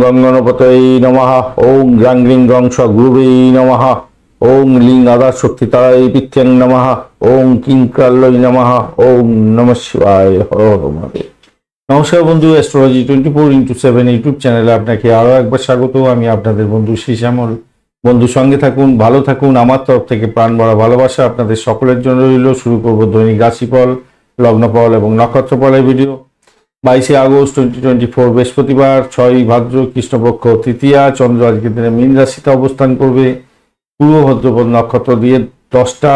গং গণপতয়ে নমঃ। ওং গ্রাং গ্রিং গং সগুরুবে নমঃ। ওং লিং আদা শক্তি তারায় পিথ্যং নমঃ। ওং কিং ক্রাল্লয় নমঃ। ওং নমঃ শিবায়। হর হর মহাদেব। নমস্কার বন্ধু, অ্যাস্ট্রোলজি 24x7 ইউটিউব চ্যানেলে আপনাকে আরো একবার স্বাগত। আমি আপনাদের বন্ধু শ্যামল। বন্ধু সঙ্গে থাকুন, ভালো থাকুন। আমার তরফ থেকে প্রাণ ভরা ভালোবাসা আপনাদের সকলের জন্য রইল। শুরু করব দৈনিক রাশিফল, লগ্নফল এবং নক্ষত্রফলের ভিডিও। 22শে আগস্ট 2024 বৃহস্পতিবার, 6ই ভাদ্র, কৃষ্ণপক্ষ তৃতীয়া। চন্দ্র আজকের দিনে মীন রাশিতে অবস্থান করবে। পূর্ব ভাদ্রপদ নক্ষত্র দিয়ে 10টা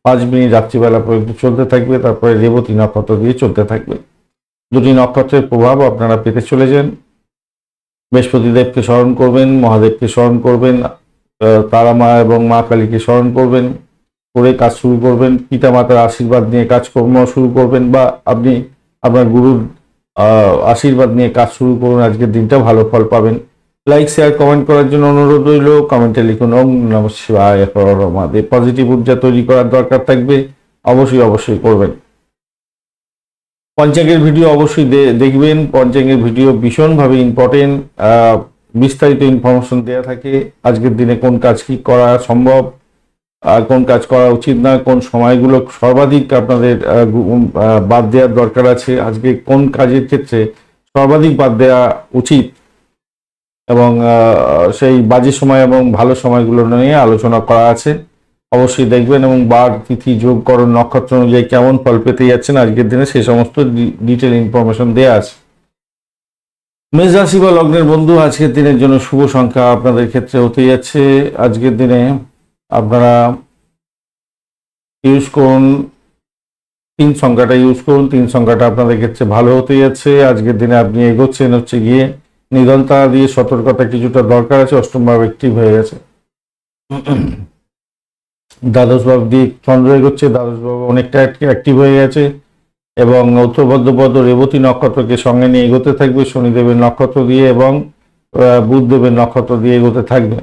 5 মিনিট রাত্রিবেলা পর্যন্ত চলতে থাকবে, তারপরে রেবতী নক্ষত্র দিয়ে চলতে থাকবে। দুটি নক্ষত্রের প্রভাব আপনারা পেতে চলেছেন। বৃহস্পতিদেবকে স্মরণ করবেন, মহাদেবকে স্মরণ করবেন, তারা মা এবং মা কালীকে স্মরণ করবেন, করে কাজ শুরু করবেন। পিতা মাতার আশীর্বাদ নিয়ে কাজকর্ম শুরু করবেন, বা আপনি আপনার গুরুর আশীর্বাদ নিয়ে কাজ শুরু করুন। আজকের দিনটা ভালো ফল পাবেন। লাইক, শেয়ার, কমেন্ট করার জন্য অনুরোধ রইল। কমেন্টে লিখুন ওম নমঃ শিবায়, হর হর মহাদেব। পজিটিভ ঊর্জা তৈরি করার দরকার থাকবে, অবশ্যই করবেন। পঞ্চাঙ্গের ভিডিও অবশ্যই দেখবেন। পঞ্চাঙ্গের ভিডিও ভীষণভাবে ইম্পর্টেন্ট। বিস্তারিত ইনফরমেশন দেওয়া থাকে। আজকের দিনে কোন কাজ কি করা সম্ভব, কোন কাজ করা উচিত না, কোন সময়গুলো সর্বাধিক আপনাদের বাদ দেওয়ার দরকার আছে, আজকে কোন কাজের ক্ষেত্রে সর্বাধিক বাদ দেওয়া উচিত, এবং সেই বাজে সময় এবং ভালো সময়গুলো নিয়ে আলোচনা করা আছে। অবশ্যই দেখবেন। এবং বার, তিথি, যোগকরণ, নক্ষত্র অনুযায়ী কেমন ফল পেতে যাচ্ছেন আজকের দিনে, সেই সমস্ত ডিটেল ইনফরমেশন দেওয়া আছে। মেষ রাশি বা লগ্নের বন্ধু, আজকের দিনের জন্য শুভ সংখ্যা আপনাদের ক্ষেত্রে হতে যাচ্ছে। আজকের দিনে আপনারা ইউজ করুন 3 সংখ্যাটা ইউজ করুন। 3 সংখ্যাটা আপনাদের ক্ষেত্রে ভালো হতে যাচ্ছে। আজকের দিনে আপনি এগোচ্ছেন হচ্ছে গিয়ে নিদন্তা দিয়ে। সতর্কতা কিছুটা দরকার আছে। অষ্টম ভাব অ্যাক্টিভ হয়ে গেছে। দ্বাদশ ভাব দিয়ে চন্দ্র এগোচ্ছে। দ্বাদশ ভাব অনেকটা অ্যাক্টিভ হয়ে গেছে, এবং উত্তর ভাদ্রপদ রেবতী নক্ষত্রকে সঙ্গে নিয়ে এগোতে থাকবে। শনিদেবের নক্ষত্র দিয়ে এবং বুধদেবের নক্ষত্র দিয়ে এগোতে থাকবে।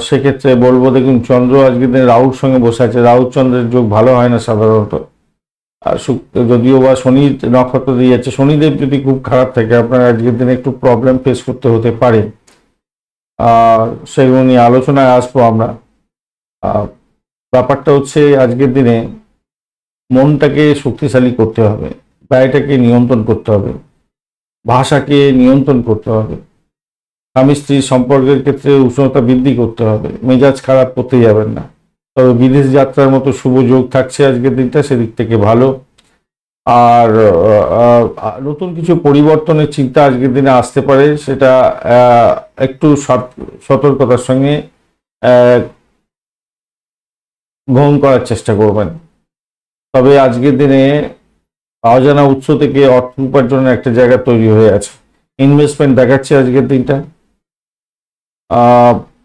সেক্ষেত্রে বলবো, দেখুন চন্দ্র আজকের দিনে রাহুর সঙ্গে বসে আছে। রাহু চন্দ্রের যোগ ভালো হয় না সাধারণত। আর যদিও বা শনি নক্ষত্র দিয়ে যাচ্ছে, শনিদেব যদি খুব খারাপ থাকে আপনার আজকের দিনে একটু প্রবলেম ফেস করতে হতে পারে। সেগুলো নিয়ে আলোচনায় আসবো আমরা। ব্যাপারটা হচ্ছে আজকের দিনে মনটাকে শক্তিশালী করতে হবে, ব্যয়টাকে নিয়ন্ত্রণ করতে হবে, ভাষাকে নিয়ন্ত্রণ করতে হবে, স্বামী স্ত্রীর সম্পর্কের ক্ষেত্রে উষ্ণতা বৃদ্ধি করতে হবে, মেজাজ খারাপ করতে যাবেন না। তবে বিদেশ যাত্রার মতো শুভ যোগ থাকছে আজকের দিনটা, সেদিক থেকে ভালো। আর নতুন কিছু পরিবর্তনের চিন্তা আজকের দিনে আসতে পারে, সেটা একটু সতর্কতার সঙ্গে গ্রহণ করার চেষ্টা করবেন। তবে আজকের দিনে অজানা উৎস থেকে অর্থ উপার্জনের একটা জায়গা তৈরি হয়ে আছে। ইনভেস্টমেন্ট দেখাচ্ছে আজকের দিনটা,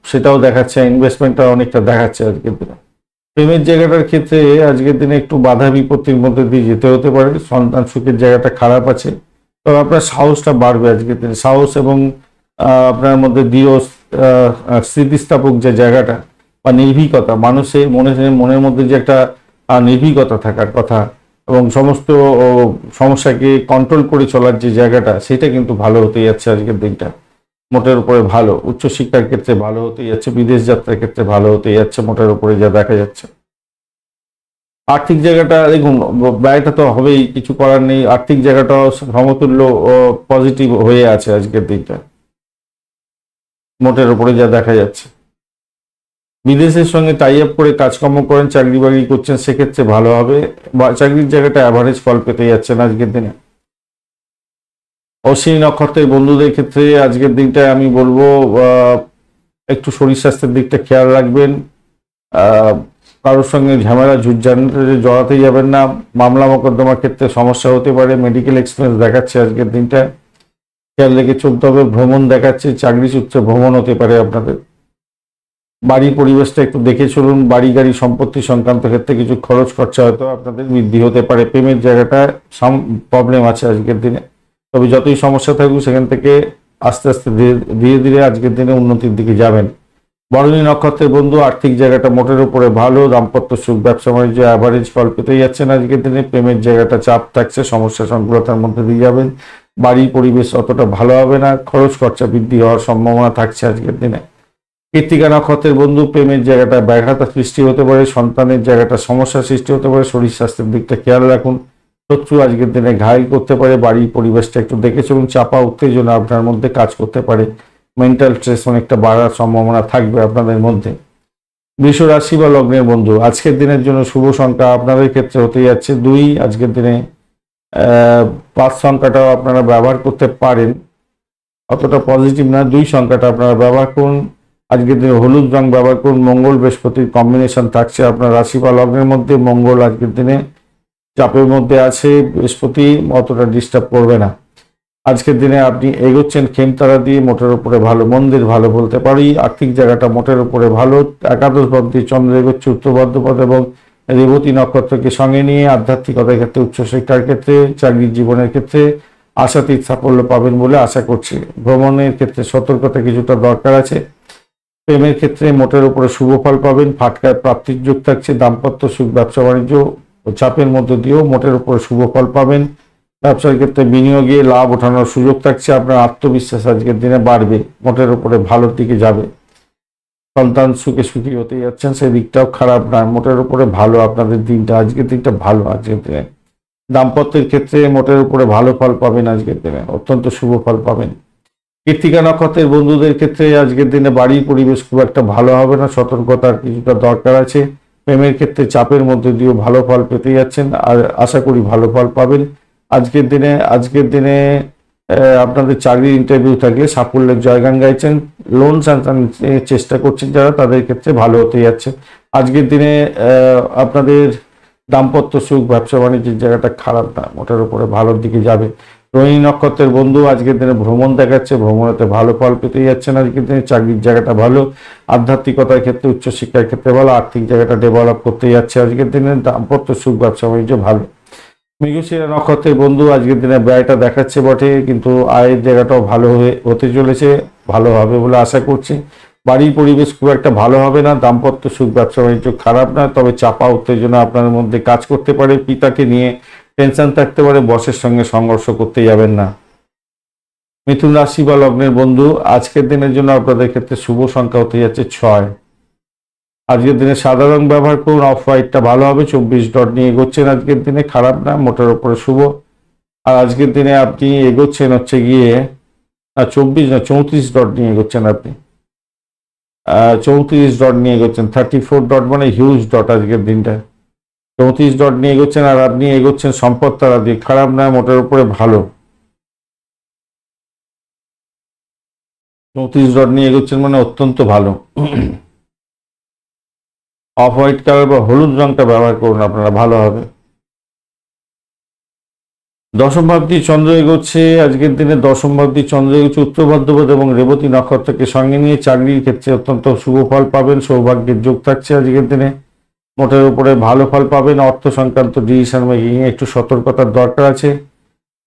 সেটাও দেখাচ্ছে। ইনভেস্টমেন্টটা অনেকটা দেখাচ্ছে আজকের দিনে। প্রেমের জায়গাটার ক্ষেত্রে আজকের দিনে একটু বাধা বিপত্তির মধ্যে দিয়ে যেতে হতে পারে। সন্তান সুখের জায়গাটা খারাপ আছে, তবে আপনার সাহসটা বাড়বে আজকের দিনে। সাহস এবং আপনার মধ্যে দৃঢ় স্থিতিস্থাপক যে জায়গাটা বা নির্ভীকতা, মানুষের মনের মধ্যে যে একটা নির্ভীকতা থাকার কথা, এবং সমস্ত সমস্যাকে কন্ট্রোল করে চলার যে জায়গাটা, সেটা কিন্তু ভালো হতে যাচ্ছে আজকের দিনটা। মোটের উপরে ভালো। উচ্চশিক্ষার ক্ষেত্রে ভালো হতে যাচ্ছে, বিদেশ যাত্রার ক্ষেত্রে ভালো হতে যাচ্ছে, মোটের উপরে যা দেখা যাচ্ছে। আর্থিক জায়গাটা দেখুন, ব্যয়টা তো হবেই, কিছু করার নেই। আর্থিক জায়গাটাও সমতুল্য পজিটিভ হয়ে আছে আজকের দিনটা, মোটের উপরে যা দেখা যাচ্ছে। বিদেশের সঙ্গে টাই আপ করে কাজকর্ম করেন, চাকরি বাকরি করছেন, সেক্ষেত্রে ভালো হবে। চাকরির জায়গাটা অ্যাভারেজ ফল পেতে যাচ্ছেন আজকের দিনে। অশ্বিনী নক্ষত্রের বন্ধুদের ক্ষেত্রে আজকের দিনটা আমি বলবো একটু শরীর স্বাস্থ্যের দিকটা খেয়াল রাখবেন। কারোর সঙ্গে ঝামেলা জড়াতে যাবেন না। মামলা মোকদ্দমার ক্ষেত্রে সমস্যা হতে পারে। মেডিকেল এক্সপেন্স দেখাচ্ছে আজকের দিনটা, খেয়াল রেখে চলতে হবে। ভ্রমণ দেখাচ্ছে, চাকরি সূত্রে ভ্রমণ হতে পারে আপনাদের। বাড়ির পরিবেশটা একটু দেখে চলুন। বাড়ি গাড়ি সম্পত্তি সংক্রান্ত ক্ষেত্রে কিছু খরচ খরচা হয়তো আপনাদের বৃদ্ধি হতে পারে। প্রেমের জায়গাটা প্রবলেম আছে আজকের দিনে, তবে যতই সমস্যা থাকুক সেখান থেকে আস্তে আস্তে ধীরে ধীরে আজকের দিনে উন্নতির দিকে যাবেন। বরণী নক্ষত্রের বন্ধু, আর্থিক জায়গাটা মোটের উপরে ভালো। দাম্পত্য সুখ, ব্যবসা বাণিজ্য অ্যাভারেজ ফল পেতে যাচ্ছেন আজকের দিনে। প্রেমের জায়গাটা চাপ থাকছে, সমস্যা সংকুলতার মধ্যে দিয়ে যাবেন। বাড়ির পরিবেশ অতটা ভালো হবে না, খরচ খরচা বৃদ্ধি হওয়ার সম্ভাবনা থাকছে আজকের দিনে। কৃত্তিকা নক্ষত্রের বন্ধু, প্রেমের জায়গাটা ব্যাঘাত সৃষ্টি হতে পারে, সন্তানের জায়গাটা সমস্যা সৃষ্টি হতে পারে, শরীর স্বাস্থ্যের দিকটা খেয়াল রাখুন। শত্রু আজকের দিনে ঘায়েল করতে পারে, বাড়ির পরিবেশটা একটু দেখে চলুন। চাপা উত্তেজনা আপনার মধ্যে কাজ করতে পারে, মেন্টাল স্ট্রেস অনেকটা বাড়ার সম্ভাবনা থাকবে আপনাদের মধ্যে। বৃষ রাশি বা লগ্নের বন্ধু, আজকের দিনের জন্য শুভ সংখ্যা আপনাদের ক্ষেত্রে হতে যাচ্ছে 2। আজকের দিনে 5 সংখ্যাটাও আপনারা ব্যবহার করতে পারেন, অতটা পজিটিভ না। 2 সংখ্যাটা আপনারা ব্যবহার করুন। আজকের দিনে হলুদ রং ব্যবহার করুন। মঙ্গল বৃহস্পতির কম্বিনেশন থাকছে আপনার রাশি বা লগ্নের মধ্যে। মঙ্গল আজকের দিনে চাপের মধ্যে আছে, বৃহস্পতি অতটা ডিস্টার্ব করবে না। আজকের দিনে আপনি এগোচ্ছেন খেমতারা দিয়ে, মোটের উপরে ভালো, মন্দির ভালো বলতে পারি। আর্থিক জায়গাটা মোটের উপরে ভালো। একাদশ ভাব দিয়ে চন্দ্র এগোচ্ছে উত্তর ভাদ্রপদ এবং রেবতী নক্ষত্রকে সঙ্গে নিয়ে। আধ্যাত্মিকতার ক্ষেত্রে, উচ্চশিক্ষার ক্ষেত্রে, চাকরির জীবনের ক্ষেত্রে আশাতীত সাফল্য পাবেন বলে আশা করছি। ভ্রমণের ক্ষেত্রে সতর্কতা কিছুটা দরকার আছে। প্রেমের ক্ষেত্রে মোটের উপরে শুভ ফল পাবেন, ফাটকার প্রাপ্তির যোগ থাকছে। দাম্পত্য সুখ, ব্যবসা বাণিজ্য ও চাপের মধ্যে দিয়েও মোটের উপরে শুভ ফল পাবেন। ব্যবসার ক্ষেত্রে বিনিয়োগে লাভ ওঠানোর সুযোগ থাকছে। আপনার আত্মবিশ্বাস আজকের দিনে বাড়বে, মোটের উপরে ভালোর দিকে যাবে। সন্তান সুখে সুখী হতে যাচ্ছেন, সেই দিকটাও খারাপ না, মোটের উপরে ভালো আপনাদের দিনটা। আজকের দিনটা ভালো আজকের দিনে। দাম্পত্যের ক্ষেত্রে মোটের উপরে ভালো ফল পাবেন আজকের দিনে, অত্যন্ত শুভ ফল পাবেন। কৃত্তিকা নক্ষত্রের বন্ধুদের ক্ষেত্রে আজকের দিনে বাড়ির পরিবেশ খুব একটা ভালো হবে না, সতর্কতার কিছুটা দরকার আছে। প্রেমের ক্ষেত্রে চাপের মধ্যে দিয়েও ভালো ফল পেতে যাচ্ছেন, আর আশা করি ভালো ফল পাবেন আজকের দিনে। আপনাদের চাকরির ইন্টারভিউ থাকলে সাফল্যের জয়গান গাইছেন। লোন স্যাংশনের চেষ্টা করছেন যারা, তাদের ক্ষেত্রে ভালো হতে যাচ্ছে আজকের দিনে। আপনাদের দাম্পত্য সুখ, ব্যবসা বাণিজ্যের জায়গাটা খারাপ না, মোটের উপরে ভালোর দিকে যাবে। রোহিণী নক্ষত্রের বন্ধু, আজকের দিনে ভ্রমণ দেখাচ্ছে, ভ্রমণেতে ভালো ফল পেতে যাচ্ছেন আজকের দিনে। চাকরির জায়গাটা ভালো, আধ্যাত্মিকতার ক্ষেত্রে, উচ্চশিক্ষার ক্ষেত্রে ভালো, আর্থিক জায়গাটা ডেভেলপ করতে যাচ্ছে আজকের দিনে। দাম্পত্য সুখ, ব্যবসা বাণিজ্য ভালো। মৃগশিরা নক্ষত্রের বন্ধু, আজকের দিনে ব্যয়টা দেখাচ্ছে বটে, কিন্তু আয়ের জায়গাটাও ভালো হতে চলেছে, ভালো হবে বলে আশা করছি। বাড়ির পরিবেশ খুব একটা ভালো হবে না। দাম্পত্য সুখ, ব্যবসা বাণিজ্য খারাপ না, তবে চাপা উত্তেজনা আপনার মধ্যে কাজ করতে পারে। পিতাকে নিয়ে টেনশন থাকতে পারে, বসের সঙ্গে সংঘর্ষ করতে যাবেন না। মিথুন রাশি বা লগ্নের বন্ধু, আজকের দিনের জন্য আপনাদের ক্ষেত্রে শুভ সংখ্যা হতে যাচ্ছে 6। আজকের দিনে সাদা রং ব্যবহার করুন, অফ হোয়াইটটা ভালো হবে। 24 ডট নিয়ে এগোচ্ছেন আজকের দিনে, খারাপ না, মোটের উপরে শুভ। আর আজকের দিনে আপনি এগোচ্ছেন হচ্ছে গিয়ে 24 না 34 ডট নিয়ে এগোচ্ছেন আপনি। 34 ডট নিয়ে এগোচ্ছেন, 34 ডট মানে হিউজ ডট আজকের দিনটা। 34 ডট নিয়ে এগোচ্ছেন, আর আপনি এগোচ্ছেন সম্পদ তারা দিয়ে, খারাপ না, মোটের উপরে ভালো। 34 ডট নিয়ে এগোচ্ছেন মানে অত্যন্ত ভালো। অফ হোয়াইট কালার বা হলুদ রংটা ব্যবহার করুন, আপনারা ভালো হবে। দশম ভাবটি চন্দ্র এগোচ্ছে আজকের দিনে, দশম ভাবটি চন্দ্র এগোচ্ছে উত্তর ভাদ্রপদ এবং রেবতী নক্ষত্রকে সঙ্গে নিয়ে। চাকরির ক্ষেত্রে অত্যন্ত শুভ ফল পাবেন, সৌভাগ্যের যোগ থাকছে আজকের দিনে, মোটের উপরে ভালো ফল পাবেন। অর্থ সংক্রান্ত ডিসিশন মেকিং এ একটু সতর্কতার দরকার আছে।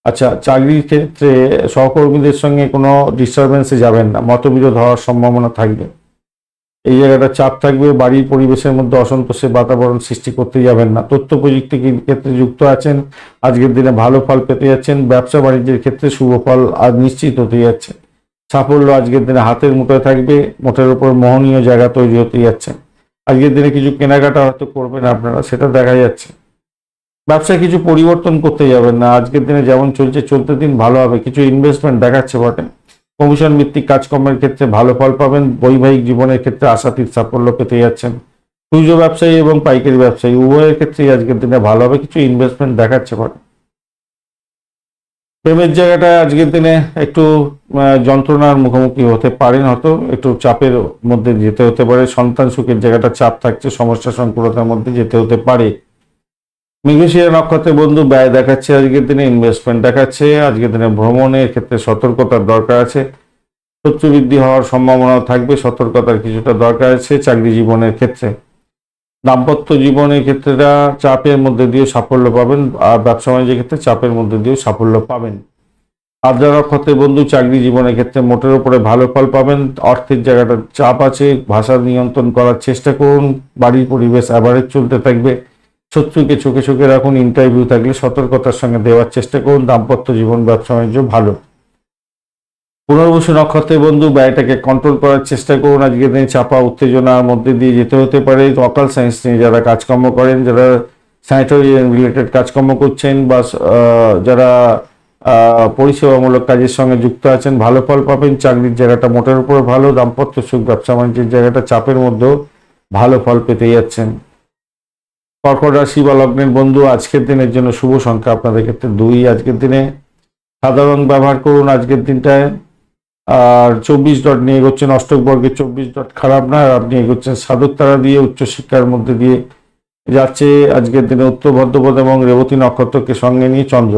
আচ্ছা, চাকরির ক্ষেত্রে সহকর্মীদের সঙ্গে কোনো ডিস্টারবেন্সে যাবেন না, মতবিরোধ হওয়ার সম্ভাবনা থাকবে, এই জায়গাটা চাপ থাকবে। বাড়ির পরিবেশের মধ্যে অসন্তোষের বাতাবরণ সৃষ্টি করতে যাবেন না। তথ্য প্রযুক্তি ক্ষেত্রে যুক্ত আছেন, আজকের দিনে ভালো ফল পেতে যাচ্ছেন। ব্যবসা বাণিজ্যের ক্ষেত্রে শুভ ফল আজ নিশ্চিত হতে যাচ্ছে। সাফল্য আজকের দিনে হাতের মুঠোয় থাকবে, মোটের উপর মোহনীয় জায়গা তৈরি হতে যাচ্ছে। আজকের দিনে কিছু কেনাকাটা হয়তো করবেন আপনারা, সেটা দেখা যাচ্ছে। ব্যবসায় কিছু পরিবর্তন করতে যাবেন না, আজকের দিনে যেমন চলছে চলতে দিন, ভালো হবে। কিছু ইনভেস্টমেন্ট দেখাচ্ছে বটে। কমিশন ভিত্তিক কাজকর্মের ক্ষেত্রে ভালো ফল পাবেন। বৈবাহিক জীবনের ক্ষেত্রে আশাতীত সাফল্য পেতে যাচ্ছেন। খুচরো ব্যবসায়ী এবং পাইকারি ব্যবসায়ী উভয়ের ক্ষেত্রেই আজকের দিনে ভালো হবে, কিছু ইনভেস্টমেন্ট দেখাচ্ছে বটে। প্রেমের জায়গাটা আজকের দিনে একটু যন্ত্রণার মুখোমুখি হতে পারেন, হয়তো একটু চাপের মধ্যে যেতে হতে পারে। সন্তান সুখের জায়গাটা চাপ থাকছে, সমস্যা সংকুলতার মধ্যে যেতে হতে পারে। মৃগশিরা নক্ষত্রের বন্ধু, ব্যয় দেখাচ্ছে আজকের দিনে, ইনভেস্টমেন্ট দেখাচ্ছে। আজকের দিনে ভ্রমণের ক্ষেত্রে সতর্কতার দরকার আছে, শত্রু বৃদ্ধি হওয়ার সম্ভাবনা থাকবে, সতর্কতার কিছুটা দরকার আছে। চাকরি জীবনের ক্ষেত্রে, দাম্পত্য জীবনের ক্ষেত্রেটা চাপের মধ্যে দিয়ে সাফল্য পাবেন, আর ব্যবসা বাণিজ্যের ক্ষেত্রে চাপের মধ্যে দিয়ে সাফল্য পাবেন। আদ্রা নক্ষত্রের বন্ধু, চাকরি জীবনের ক্ষেত্রে মোটের উপরে ভালো ফল পাবেন। অর্থের জায়গাটা চাপ আছে, ভাষা নিয়ন্ত্রণ করার চেষ্টা করুন। বাড়ির পরিবেশ অ্যাভারেজ চলতে থাকবে। শত্রুকে চোখে চোখে রাখুন। ইন্টারভিউ থাকলে সতর্কতার সঙ্গে দেওয়ার চেষ্টা করুন। দাম্পত্য জীবন ব্যবসা বাণিজ্য ভালো। পুনর্বসু নক্ষত্রের বন্ধু, ব্যয়টাকে কন্ট্রোল করার চেষ্টা করুন। আজকের দিনে চাপা উত্তেজনার মধ্যে দিয়ে যেতে হতে পারে। অকাল সায়েন্স নিয়ে যারা কাজকর্ম করেন, যারা স্যানিটারি রিলেটেড কাজকর্ম করছেন বা যারা পরিষেবামূলক কাজের সঙ্গে যুক্ত আছেন, ভালো ফল পাবেন। চাকরির জায়গাটা মোটের উপর ভালো। দাম্পত্য সুখ, ব্যবসা বাণিজ্যের জায়গাটা চাপের মধ্যেও ভালো ফল পেতে যাচ্ছেন। কর্কট রাশি বা লগ্নের বন্ধু, আজকের দিনের জন্য শুভ সংখ্যা আপনাদের ক্ষেত্রে 2। আজকের দিনে সাদা রং ব্যবহার করুন আজকের দিনটায়। আর 24 ডট নিয়ে এগোচ্ছেন, অষ্টক বর্গের 24 ডট খারাপ না। আর আপনি এগোচ্ছেন সাধক তারা দিয়ে, উচ্চশিক্ষার মধ্যে দিয়ে যাচ্ছে আজকের দিনে উত্তর ভদ্রপদ এবং রেবতী নক্ষত্রকে সঙ্গে নিয়ে চন্দ্র।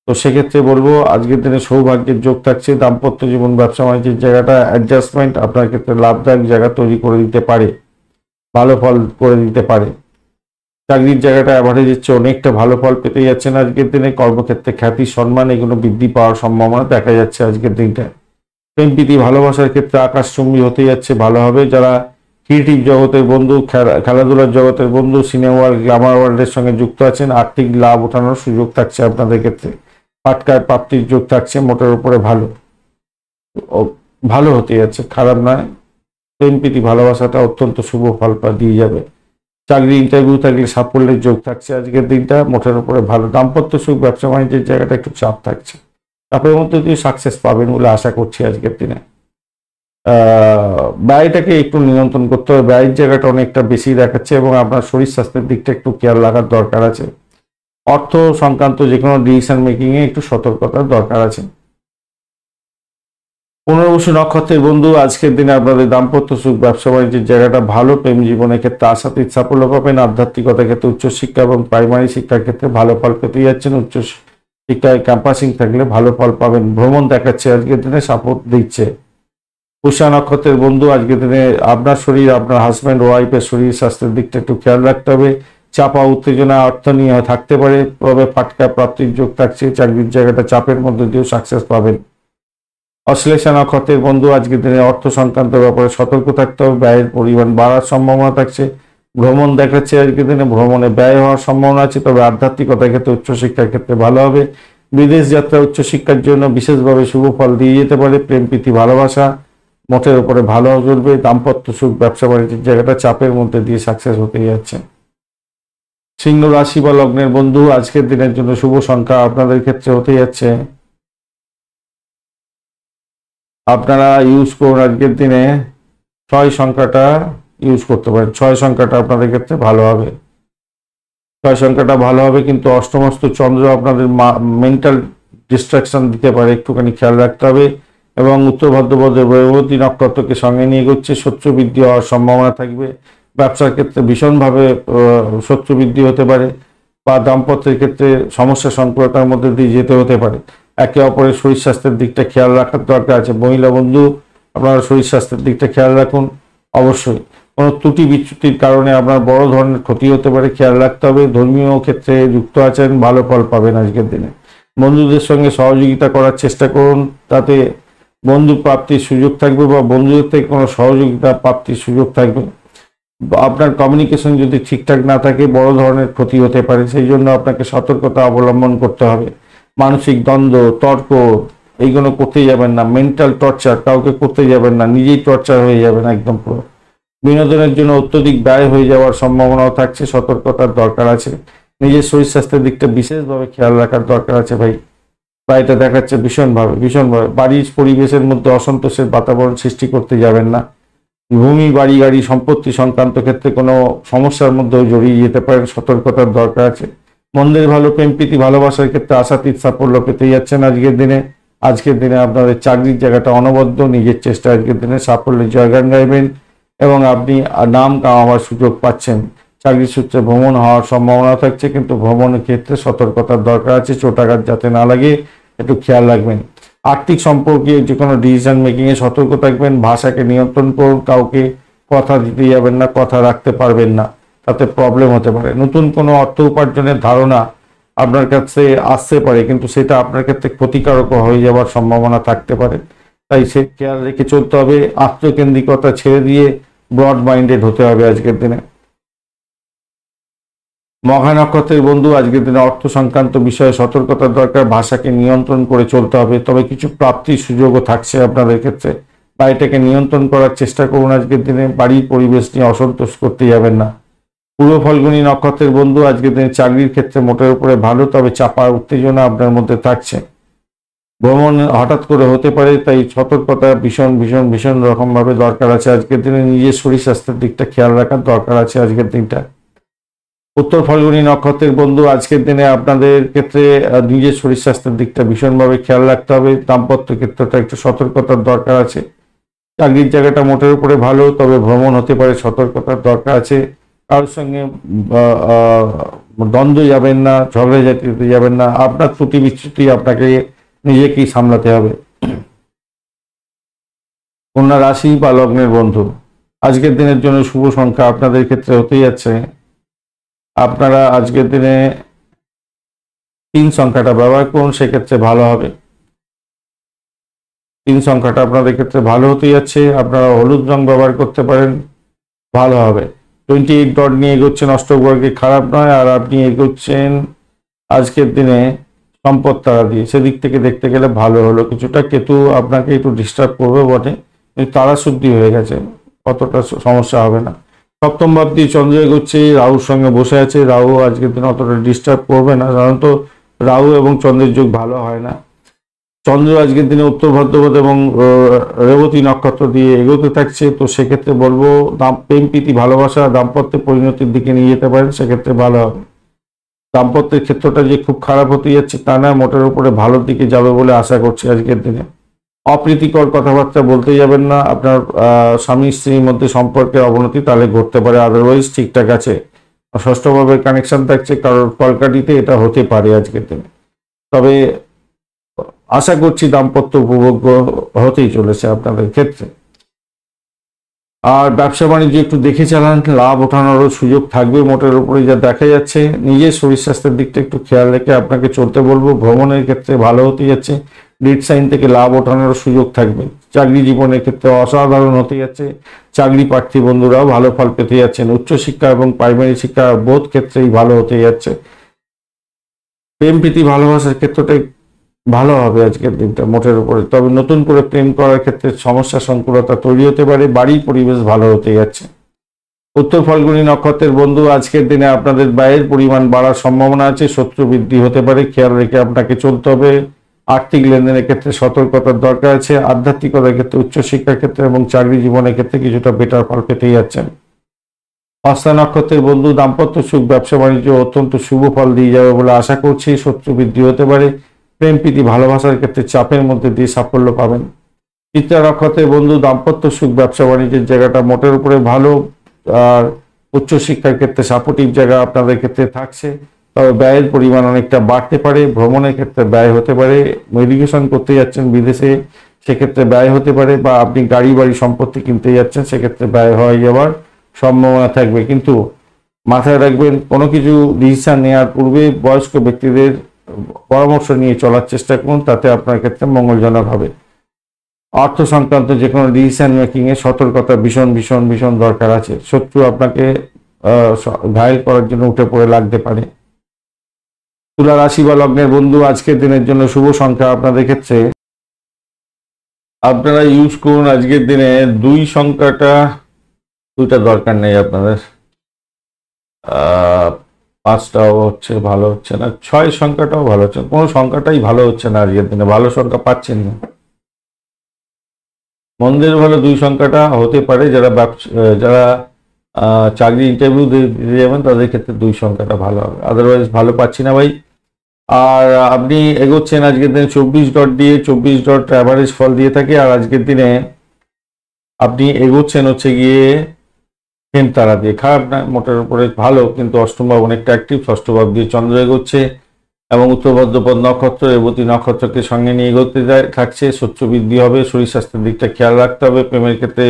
তো সেক্ষেত্রে বলবো আজকের দিনে সৌভাগ্যের যোগ থাকছে। দাম্পত্য জীবন, ব্যবসা বাণিজ্যের জায়গাটা অ্যাডজাস্টমেন্ট আপনার ক্ষেত্রে লাভদায়ক জায়গা তৈরি করে দিতে পারে, ভালো ফল করে দিতে পারে। চাকরির জায়গাটা অ্যাভারেজের চেয়ে অনেকটা ভালো ফল পেতে যাচ্ছেন আজকের দিনে। কর্মক্ষেত্রে খ্যাতি, সম্মান এগুলো বৃদ্ধি পাওয়ার সম্ভাবনা দেখা যাচ্ছে আজকের দিনটা। প্রেম প্রীতি ভালোবাসার ক্ষেত্রে আকাশচুম্বী হতে যাচ্ছে, ভালো হবে। যারা ক্রিয়েটিভ জগতের বন্ধু, খেলাধুলার জগতের বন্ধু, সিনেমা ওয়ার্ল্ড, গ্ল্যামার ওয়ার্ল্ডের সঙ্গে যুক্ত আছেন, আর্থিক লাভ ওঠানোর সুযোগ থাকছে আপনাদের ক্ষেত্রে। পাটকায় প্রাপ্তির যোগ থাকছে, মোটের উপরে ভালো ভালো হতে যাচ্ছে, খারাপ নয়। প্রেম প্রীতি ভালোবাসাটা অত্যন্ত শুভ ফল দিয়ে যাবে। চাকরি ইন্টারভিউ থাকলে সাফল্যের যোগ থাকছে আজকের দিনটা, মোটের উপরে ভালো। দাম্পত্য সুখ, ব্যবসা বাণিজ্যের জায়গাটা একটু চাপ থাকছে, চাপের মধ্যে দিয়ে সাকসেস পাবেন বলে আশা করছি আজকের দিনে। ব্যয়টাকে একটু নিয়ন্ত্রণ করতে হবে, ব্যয়ের জায়গাটা অনেকটা বেশি দেখাচ্ছে এবং আপনার শরীর স্বাস্থ্যের দিকটা একটু খেয়াল রাখার দরকার আছে। অর্থ সংক্রান্ত যে কোনো ডিসিশন মেকিংয়ে একটু সতর্কতার দরকার আছে। পুনর্বসু নক্ষত্রের বন্ধু, আজকের দিনে আপনাদের দাম্পত্য সুখ, ব্যবসা বাণিজ্যের জায়গাটা ভালো। প্রেম জীবনের ক্ষেত্রে আশাতীত সাফল্য পাবেন। আধ্যাত্মিকতার ক্ষেত্রে উচ্চশিক্ষা এবং প্রাইমারি শিক্ষার ক্ষেত্রে ভালো ফল পেতে যাচ্ছেন। উচ্চ শিক্ষায় ক্যাম্পাসিং থাকলে ভালো ফল পাবেন। ভ্রমণ দেখাচ্ছে আজকের দিনে, সাপোর্ট দিচ্ছে। পুষা নক্ষত্রের বন্ধু, আজকের দিনে আপনার শরীর, আপনার হাজব্যান্ড ওয়াইফের শরীর স্বাস্থ্যের দিকটা একটু খেয়াল রাখতে হবে। চাপা উত্তেজনা অর্থ নিয়ে থাকতে পারে, তবে ফাটকা প্রাপ্তির যোগ থাকছে। চাকরির জায়গাটা চাপের মধ্যে দিয়েও সাকসেস পাবেন। অশ্লেষা নক্ষত্রের বন্ধু, আজকের দিনে অর্থ সংক্রান্ত ব্যাপারে সতর্ক থাকতে হবে। ব্যয়ের পরিমাণ বাড়ার সম্ভাবনা থাকছে। ভ্রমণ দেখাচ্ছে আজকের দিনে, ভ্রমণে ব্যয় হওয়ার সম্ভাবনা আছে, তবে আধ্যাত্মিকতার ক্ষেত্রে উচ্চশিক্ষার ক্ষেত্রে ভালো হবে। বিদেশ যাত্রা উচ্চশিক্ষার জন্য বিশেষভাবে শুভ ফল দিয়ে যেতে পারে। প্রেম প্রীতি ভালোবাসা মোটের উপরে ভালো চলবে। দাম্পত্য সুখ, ব্যবসা বাণিজ্যের জায়গাটা চাপের মধ্যে দিয়ে সাকসেস হতে যাচ্ছে। সিংহ রাশি বা লগ্নের বন্ধু, আজকের দিনের জন্য শুভ সংখ্যা আপনাদের ক্ষেত্রে হতে যাচ্ছে, আপনারা ইউজ করুন আজকের দিনে 6 সংখ্যাটা ইউজ করতে পারেন। 6 সংখ্যাটা আপনাদের ক্ষেত্রে ভালো হবে। 6 সংখ্যাটা ভালো হবে, কিন্তু অষ্টমস্ত চন্দ্র আপনাদের মেন্টাল ডিস্ট্রাকশন দিতে পারে, একটুখানি খেয়াল রাখতে হবে। এবং উত্তর ভদ্রপদের রেবতী নক্ষত্রকে সঙ্গে নিয়ে এগোচ্ছে, শত্রু বৃদ্ধি হওয়ার সম্ভাবনা থাকবে। ব্যবসার ক্ষেত্রে ভীষণভাবে শত্রু বৃদ্ধি হতে পারে, বা দাম্পত্যের ক্ষেত্রে সমস্যা সংকুলতার মধ্যে দিয়ে যেতে হতে পারে। একে অপরের শরীর স্বাস্থ্যের দিকটা খেয়াল রাখার দরকার আছে। মহিলা বন্ধু, আপনারা শরীর স্বাস্থ্যের দিকটা খেয়াল রাখুন অবশ্যই। কোনো ত্রুটি বিচ্যুতির কারণে আপনার বড় ধরনের ক্ষতি হতে পারে, খেয়াল রাখতে হবে। ধর্মীয় ক্ষেত্রে যুক্ত আছেন, ভালো ফল পাবেন আজকের দিনে। বন্ধুদের সঙ্গে সহযোগিতা করার চেষ্টা করুন, তাতে বন্ধু প্রাপ্তির সুযোগ থাকবে বা বন্ধুদের থেকে কোনো সহযোগিতা প্রাপ্তির সুযোগ থাকবে। আপনার কমিউনিকেশন যদি ঠিকঠাক না থাকে, বড় ধরনের ক্ষতি হতে পারে, সেই জন্য আপনাকে সতর্কতা অবলম্বন করতে হবে। মানসিক দ্বন্দ্ব, তর্ক এইগুলো করতে যাবেন না। মেন্টাল টর্চার কাউকে করতে যাবেন না, নিজেই টর্চার হয়ে যাবেন একদম পুরো। বিনোদনের জন্য অত্যধিক ব্যয় হয়ে যাওয়ার সম্ভাবনাও থাকছে, সতর্কতার দরকার আছে। নিজের শরীর স্বাস্থ্যের দিকটা বিশেষভাবে খেয়াল রাখার দরকার আছে ভাই। এটা দেখাচ্ছে ভীষণভাবে। বাড়ির পরিবেশের মধ্যে অসন্তোষের বাতাবরণ সৃষ্টি করতে যাবেন না। ভূমি, বাড়ি, গাড়ি, সম্পত্তি সংক্রান্ত ক্ষেত্রে কোনো সমস্যার মধ্যেও জড়িয়ে যেতে পারেন, সতর্কতার দরকার আছে। মন্দের ভালো, প্রেম প্রীতি ভালোবাসার ক্ষেত্রে আশাতীত সাফল্য পেতে যাচ্ছেন আজকের দিনে। আজকের দিনে আপনাদের চাকরির জায়গাটা অনবদ্য, নিজের চেষ্টা আজকের দিনে সাফল্যের জয়গান গাইবেন এবং আপনি নাম কামাবার সুযোগ পাচ্ছেন। চাকরি সূত্রে ভ্রমণ হওয়ার সম্ভাবনা থাকছে, কিন্তু ভ্রমণের ক্ষেত্রে সতর্কতার দরকার আছে, চোটাঘাত যাতে না লাগে একটু খেয়াল রাখবেন। আর্থিক সম্পর্কে যে কোনো ডিসিশন মেকিংয়ে সতর্ক থাকবেন। ভাষাকে নিয়ন্ত্রণ করুন, কাউকে কথা দিতে যাবেন না, কথা রাখতে পারবেন না, তাতে প্রবলেম হতে পারে। নতুন কোনো অর্থ উপার্জনের ধারণা আপনার কাছে আসতে পারে, কিন্তু সেটা আপনার ক্ষেত্রে ক্ষতিকারক হয়ে যাওয়ার সম্ভাবনা থাকতে পারে, তাই সে খেয়াল রেখে চলতে হবে। আত্মকেন্দ্রিকতা ছেড়ে দিয়ে ব্রড মাইন্ডেড হতে হবে আজকের দিনে। মঘা নক্ষত্রের বন্ধু, আজকের দিনে অর্থ সংক্রান্ত বিষয়ে সতর্কতার দরকার। ভাষাকে নিয়ন্ত্রণ করে চলতে হবে, তবে কিছু প্রাপ্তির সুযোগও থাকছে আপনাদের ক্ষেত্রে। বাড়িটাকে নিয়ন্ত্রণ করার চেষ্টা করুন আজকের দিনে। বাড়ির পরিবেশ নিয়ে অসন্তোষ করতে যাবেন না। পূর্ব ফাল্গুনী নক্ষত্রের বন্ধু, আজকের দিনে চাকরির ক্ষেত্রে মোটের উপরে ভালো, তবে চাপা উত্তেজনা আপনার মধ্যে থাকছে। ভ্রমণ হঠাৎ করে হতে পারে, তাই সতর্কতা ভীষণ ভীষণ ভীষণ রকম ভাবে দরকার আছে। আজকের দিনে নিজের শরীর স্বাস্থ্যের দিকটা খেয়াল রাখার দরকার আছে আজকের দিনটা। উত্তর ফাল্গুনী নক্ষত্রের বন্ধু, আজকের দিনে আপনাদের ক্ষেত্রে নিজের শরীর স্বাস্থ্যের দিকটা ভীষণভাবে খেয়াল রাখতে হবে। দাম্পত্য ক্ষেত্রটা একটু সতর্কতার দরকার আছে। চাকরির জায়গাটা মোটের উপরে ভালো, তবে ভ্রমণ হতে পারে, সতর্কতার দরকার আছে। কারোর সঙ্গে দ্বন্দ্ব যাবেন না, ঝগড়াঝাটিতে যাবেন না। আপনার ত্রুটি বিচ্যুতি আপনাকে নিজেকেই সামলাতে হবে। কন্যা রাশি বা লগ্নের বন্ধু, আজকের দিনের জন্য শুভ সংখ্যা আপনাদের ক্ষেত্রে হতে যাচ্ছে, আপনারা আজকের দিনে 3 সংখ্যাটা ব্যবহার করুন, সেক্ষেত্রে ভালো হবে। 3 সংখ্যাটা আপনাদের ক্ষেত্রে ভালো হতে যাচ্ছে। আপনারা হলুদ রং ব্যবহার করতে পারেন, ভালো হবে। 28 ডট নিয়ে এগোচ্ছেন, অষ্টবর্গে খারাপ নয়। আর আপনি এগোচ্ছেন আজকের দিনে সম্পদ তারা দিয়ে, সেদিক থেকে দেখতে গেলে ভালো হলো কিছুটা। কেতু আপনাকে একটু ডিস্টার্ব করবে বটে, কিন্তু তারা শুদ্ধি হয়ে গেছে, অতটা সমস্যা হবে না। সপ্তম ভাব দিয়ে চন্দ্র এগোচ্ছে, রাহুর সঙ্গে বসে আছে। রাহু আজকের দিনে অতটা ডিস্টার্ব করবে না, সাধারণত রাহু এবং চন্দ্রের যোগ ভালো হয় না। চন্দ্র আজকের দিনে উত্তর ভাদ্রপদ এবং রেবতী নক্ষত্র দিয়ে এগোতে থাকছে, তো সেক্ষেত্রে বলবো প্রেম প্রীতি ভালোবাসা দাম্পত্যের পরিণতির দিকে নিয়ে যেতে পারেন, সেক্ষেত্রে ভালো হবে। দাম্পত্যের ক্ষেত্রটা যে খুব খারাপ হতে যাচ্ছে তা না, মোটের উপরে ভালোর দিকে যাবে বলে আশা করছি আজকের দিনে। অপ্রীতিকর কথাবার্তা বলতে যাবেন না। আপনার স্বামী স্ত্রীর মধ্যে সম্পর্কের অবনতি তাহলে ঘটতে পারে, আদারওয়াইজ ঠিকঠাক আছে। ষষ্ঠভাবে কানেকশন থাকছে, কারোর কলকাটিতে এটা হতে পারে আজকের দিনে। তবে আশা করছি দাম্পত্য উপভোগ্য হতেই চলেছে আপনাদের ক্ষেত্রে। আর ব্যবসা বাণিজ্য একটু দেখে চালান, লাভ ওঠানোরও সুযোগ থাকবে মোটের উপরে যা দেখা যাচ্ছে। নিজের শরীর স্বাস্থ্যের দিকটা একটু খেয়াল রেখে আপনাকে চলতে বলবো। ভ্রমণের ক্ষেত্রে ভালো হতে যাচ্ছে, লিড সাইন থেকে লাভ ওঠানোর সুযোগ থাকবে। চাকরি জীবনের ক্ষেত্রে অসাধারণ হতে যাচ্ছে, চাকরি প্রার্থী বন্ধুরাও ভালো ফল পেতে যাচ্ছেন। উচ্চশিক্ষা এবং প্রাইমারি শিক্ষা বোধ ক্ষেত্রেই ভালো হতে যাচ্ছে। প্রেম প্রীতি ভালোবাসার ক্ষেত্রটাই ভালো হবে আজকের দিনটা মোটের উপরে, তবে নতুন করে প্রেম করার ক্ষেত্রে সমস্যা সংকুলতা তৈরি হতে পারে। বাড়ির পরিবেশ ভালো হতে যাচ্ছে। উত্তর ফাল্গুনী নক্ষত্রের বন্ধু, আজকের দিনে আপনাদের ব্যয়ের পরিমাণ বাড়ার সম্ভাবনা আছে, শত্রু বৃদ্ধি হতে পারে, খেয়াল রেখে আপনাকে চলতে হবে। আর্থিক লেনদেনের ক্ষেত্রে সতর্কতার দরকার আছে। আধ্যাত্মিকতার ক্ষেত্রে, উচ্চশিক্ষার ক্ষেত্রে এবং চাকরি জীবনের ক্ষেত্রে কিছুটা বেটার ফল পেতেই যাচ্ছেন। হস্তা নক্ষত্রের বন্ধু, দাম্পত্য সুখ ব্যবসা বাণিজ্য অত্যন্ত শুভ ফল দিয়ে যাবে বলে আশা করছি। শত্রু বৃদ্ধি হতে পারে, প্রেম প্রীতি ভালোবাসার ক্ষেত্রে চাপের মধ্যে দিয়ে সাফল্য পাবেন। চিত্রা নক্ষত্রের বন্ধু, দাম্পত্য সুখ ব্যবসা বাণিজ্যের জায়গাটা মোটের উপরে ভালো। আর উচ্চশিক্ষার ক্ষেত্রে সাপোর্টিভ জায়গা আপনাদের ক্ষেত্রে থাকছে, তবে ব্যয়ের পরিমাণ অনেকটা বাড়তে পারে। ভ্রমণের ক্ষেত্রে ব্যয় হতে পারে, মেডিকেশন করতে যাচ্ছেন বিদেশে, সেক্ষেত্রে ব্যয় হতে পারে। বা আপনি গাড়ি বাড়ি সম্পত্তি কিনতে যাচ্ছেন, সেক্ষেত্রে ব্যয় হয়ে যাওয়ার সম্ভাবনা থাকবে। কিন্তু মাথায় রাখবেন, কোনো কিছু ডিসিশন নেওয়ার পূর্বে বয়স্ক ব্যক্তিদের পরামর্শ নিয়ে চলার চেষ্টা করুন, তাতে আপনার ক্ষেত্রে মঙ্গলজনক হবে। অর্থ সংক্রান্ত যে কোনো ডিসিশন মেকিং এ সতর্কতা ভীষণ ভীষণ ভীষণ দরকার আছে। শত্রু আপনাকে ঘায়েল করার জন্য উঠে পড়ে লাগতে পারে। তুলা রাশি বা লগ্নের বন্ধু, আজকের দিনের জন্য শুভ সংখ্যা আপনাদের ক্ষেত্রে আপনারা ইউজ করুন আজকের দিনে 2 সংখ্যাটা। 2টা দরকার নেই আপনাদের, 5টাও হচ্ছে ভালো হচ্ছে না, 6 সংখ্যাটাও ভালো হচ্ছে না, কোনো সংখ্যাটাই ভালো হচ্ছে না আজকের দিনে, ভালো সংখ্যা পাচ্ছেন না। মন্দের ভালো 2 সংখ্যাটা হতে পারে। যারা চাকরি ইন্টারভিউ দিতে যাবেন তাদের ক্ষেত্রে 2 সংখ্যাটা ভালো হবে, আদারওয়াইজ ভালো পাচ্ছি না ভাই। আর আপনি এগোচ্ছেন আজকের দিনে 24 ডট দিয়ে, 24 ডট অ্যাভারেজ ফল দিয়ে থাকে। আর আজকের দিনে আপনি এগোচ্ছেন হচ্ছে গিয়ে 10 তারা দিয়ে, খারাপ না, মোটের উপরে ভালো। কিন্তু অষ্টম ভাব অনেকটা অ্যাক্টিভ, ষষ্ঠ ভাব দিয়ে চন্দ্র এগোচ্ছে এবং উত্তর ভাদ্রপদ নক্ষত্র রেবতী নক্ষত্রকে সঙ্গে নিয়ে এগোতে থাকছে। শত্রু বৃদ্ধি হবে, শরীর স্বাস্থ্যের দিকটা খেয়াল রাখতে হবে। প্রেমের ক্ষেত্রে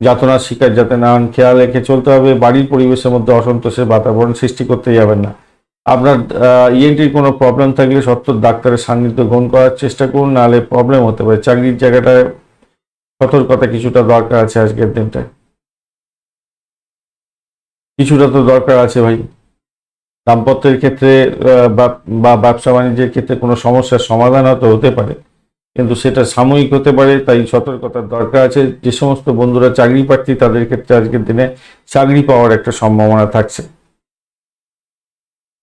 যাতনার শিকার যাতে না হন, খেয়াল রেখে চলতে হবে। বাড়ির পরিবেশের মধ্যে অসন্তোষের বাতাবরণ সৃষ্টি করতে যাবেন না। আপনার ইএনটির কোনো প্রবলেম থাকলে সত্ত্বর ডাক্তারের সান্নিধ্য গ্রহণ করার চেষ্টা করুন, নাহলে প্রবলেম হতে পারে। চাকরির জায়গাটায় সতর্কতা কিছুটা দরকার আছে আজকের দিনটায়, কিছুটা তো দরকার আছে ভাই। দাম্পত্যের ক্ষেত্রে বা ব্যবসা বাণিজ্যের ক্ষেত্রে কোনো সমস্যার সমাধান হয়তো হতে পারে, কিন্তু সেটা সাময়িক হতে পারে, তাই সতর্কতার দরকার আছে। যে সমস্ত বন্ধুরা চাকরি প্রার্থী তাদের ক্ষেত্রে আজকের দিনে চাকরি পাওয়ার একটা সম্ভাবনা থাকছে।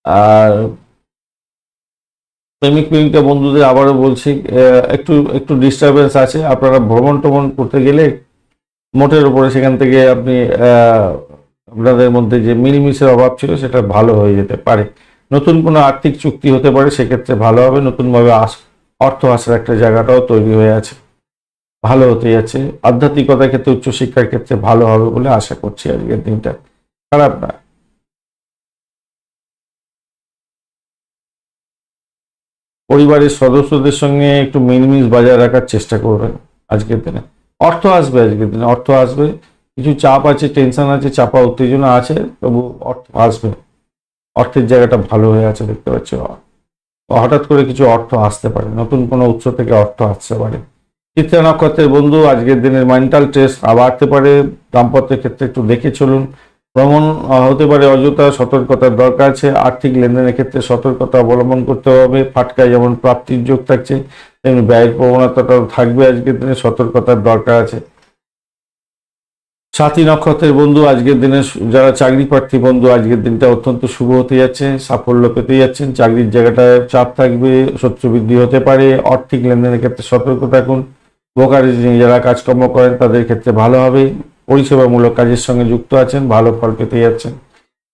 আর প্রেমিক প্রেমিকা বন্ধুদের আবারও বলছি, একটু একটু ডিস্টারবেন্স আছে। আপনারা ভ্রমণ টমন করতে গেলে মোটের উপরে সেখান থেকে আপনি আপনাদের মধ্যে যে মিলমিশের অভাব ছিল সেটা ভালো হয়ে যেতে পারে। নতুন কোনো আর্থিক চুক্তি হতে পারে, সেক্ষেত্রে ভালো হবে। নতুনভাবে অর্থ আসার একটা জায়গাটাও তৈরি হয়ে আছে, ভালো হতে যাচ্ছে। আধ্যাত্মিকতার ক্ষেত্রে, উচ্চশিক্ষার ক্ষেত্রে ভালো হবে বলে আশা করছি। আজকের দিনটা খারাপ না। পরিবারের সদস্যদের সঙ্গে একটু মিলমিশ বজায় রাখার চেষ্টা করবেন আজকের দিনে। অর্থ আসবে, আজকের দিনে অর্থ আসবে। কিছু চাপ আছে, টেনশন আছে, চাপা উত্তেজনা আছে, তবু অর্থ আসবে। অর্থের জায়গাটা ভালো হয়ে আছে দেখতে পাচ্ছি। হঠাৎ করে কিছু অর্থ আসতে পারে, নতুন কোনো উৎস থেকে অর্থ আসতে পারে। চিত্রা নক্ষত্রের বন্ধু, আজকের দিনের মেন্টাল স্ট্রেস বাড়তে পারে। দাম্পত্যের ক্ষেত্রে একটু দেখে চলুন। ভ্রমণ হতে পারে অযথা, সতর্কতার দরকার আছে। আর্থিক লেনদেনের ক্ষেত্রে সতর্কতা অবলম্বন করতে হবে। ফাটকায় যেমন প্রাপ্তির যোগ থাকছে, তেমনি ব্যয়ের প্রবণতাটাও থাকবে। আজকের দিনে সতর্কতার দরকার আছে। সাথী নক্ষত্রের বন্ধু, আজকের দিনে যারা চাকরি প্রার্থী বন্ধু, আজকের দিনটা অত্যন্ত শুভ হতে যাচ্ছে, সাফল্য পেতে যাচ্ছেন। চাকরির জায়গাটায় চাপ থাকবে, শত্রু বৃদ্ধি হতে পারে। আর্থিক লেনদেনের ক্ষেত্রে সতর্ক থাকুন। ব্রোকারেজ নিয়ে যারা কাজকর্ম করেন তাদের ক্ষেত্রে ভালো হবে। পরিষেবামূলক কাজের সঙ্গে যুক্ত আছেন, ভালো ফল পেতে যাচ্ছেন।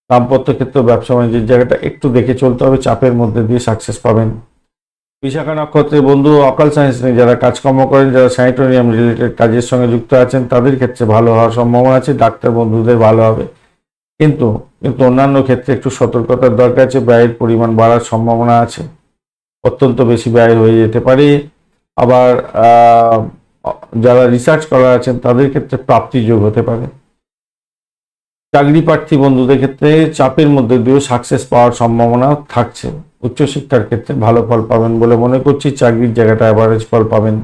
দাম্পত্য ক্ষেত্রে, ব্যবসা বাণিজ্যের জায়গাটা একটু দেখে চলতে হবে, চাপের মধ্যে দিয়ে সাকসেস পাবেন। বিশাখা নক্ষত্রের বন্ধু, অকাল সায়েন্স নিয়ে যারা কাজকর্ম করেন, যারা স্যানিটোরিয়াম রিলেটেড কাজের সঙ্গে যুক্ত আছেন তাদের ক্ষেত্রে ভালো হওয়ার সম্ভাবনা আছে। ডাক্তার বন্ধুদের ভালো হবে, কিন্তু অন্যান্য ক্ষেত্রে একটু সতর্কতার দরকার আছে। ব্যয়ের পরিমাণ বাড়ার সম্ভাবনা আছে, অত্যন্ত বেশি ব্যয় হয়ে যেতে পারে। আবার যারা রিসার্চ করার আছেন তাদের ক্ষেত্রে প্রাপ্তি যোগ হতে পারে। চাকরি প্রার্থী বন্ধুদের ক্ষেত্রে চাপের মধ্যে দিয়েও সাকসেস পাওয়ার সম্ভাবনা থাকছে। উচ্চশিক্ষার ক্ষেত্রে ভালো ফল পাবেন বলে মনে করছি। চাকরির জায়গাটা অ্যাভারেজ ফল পাবেন।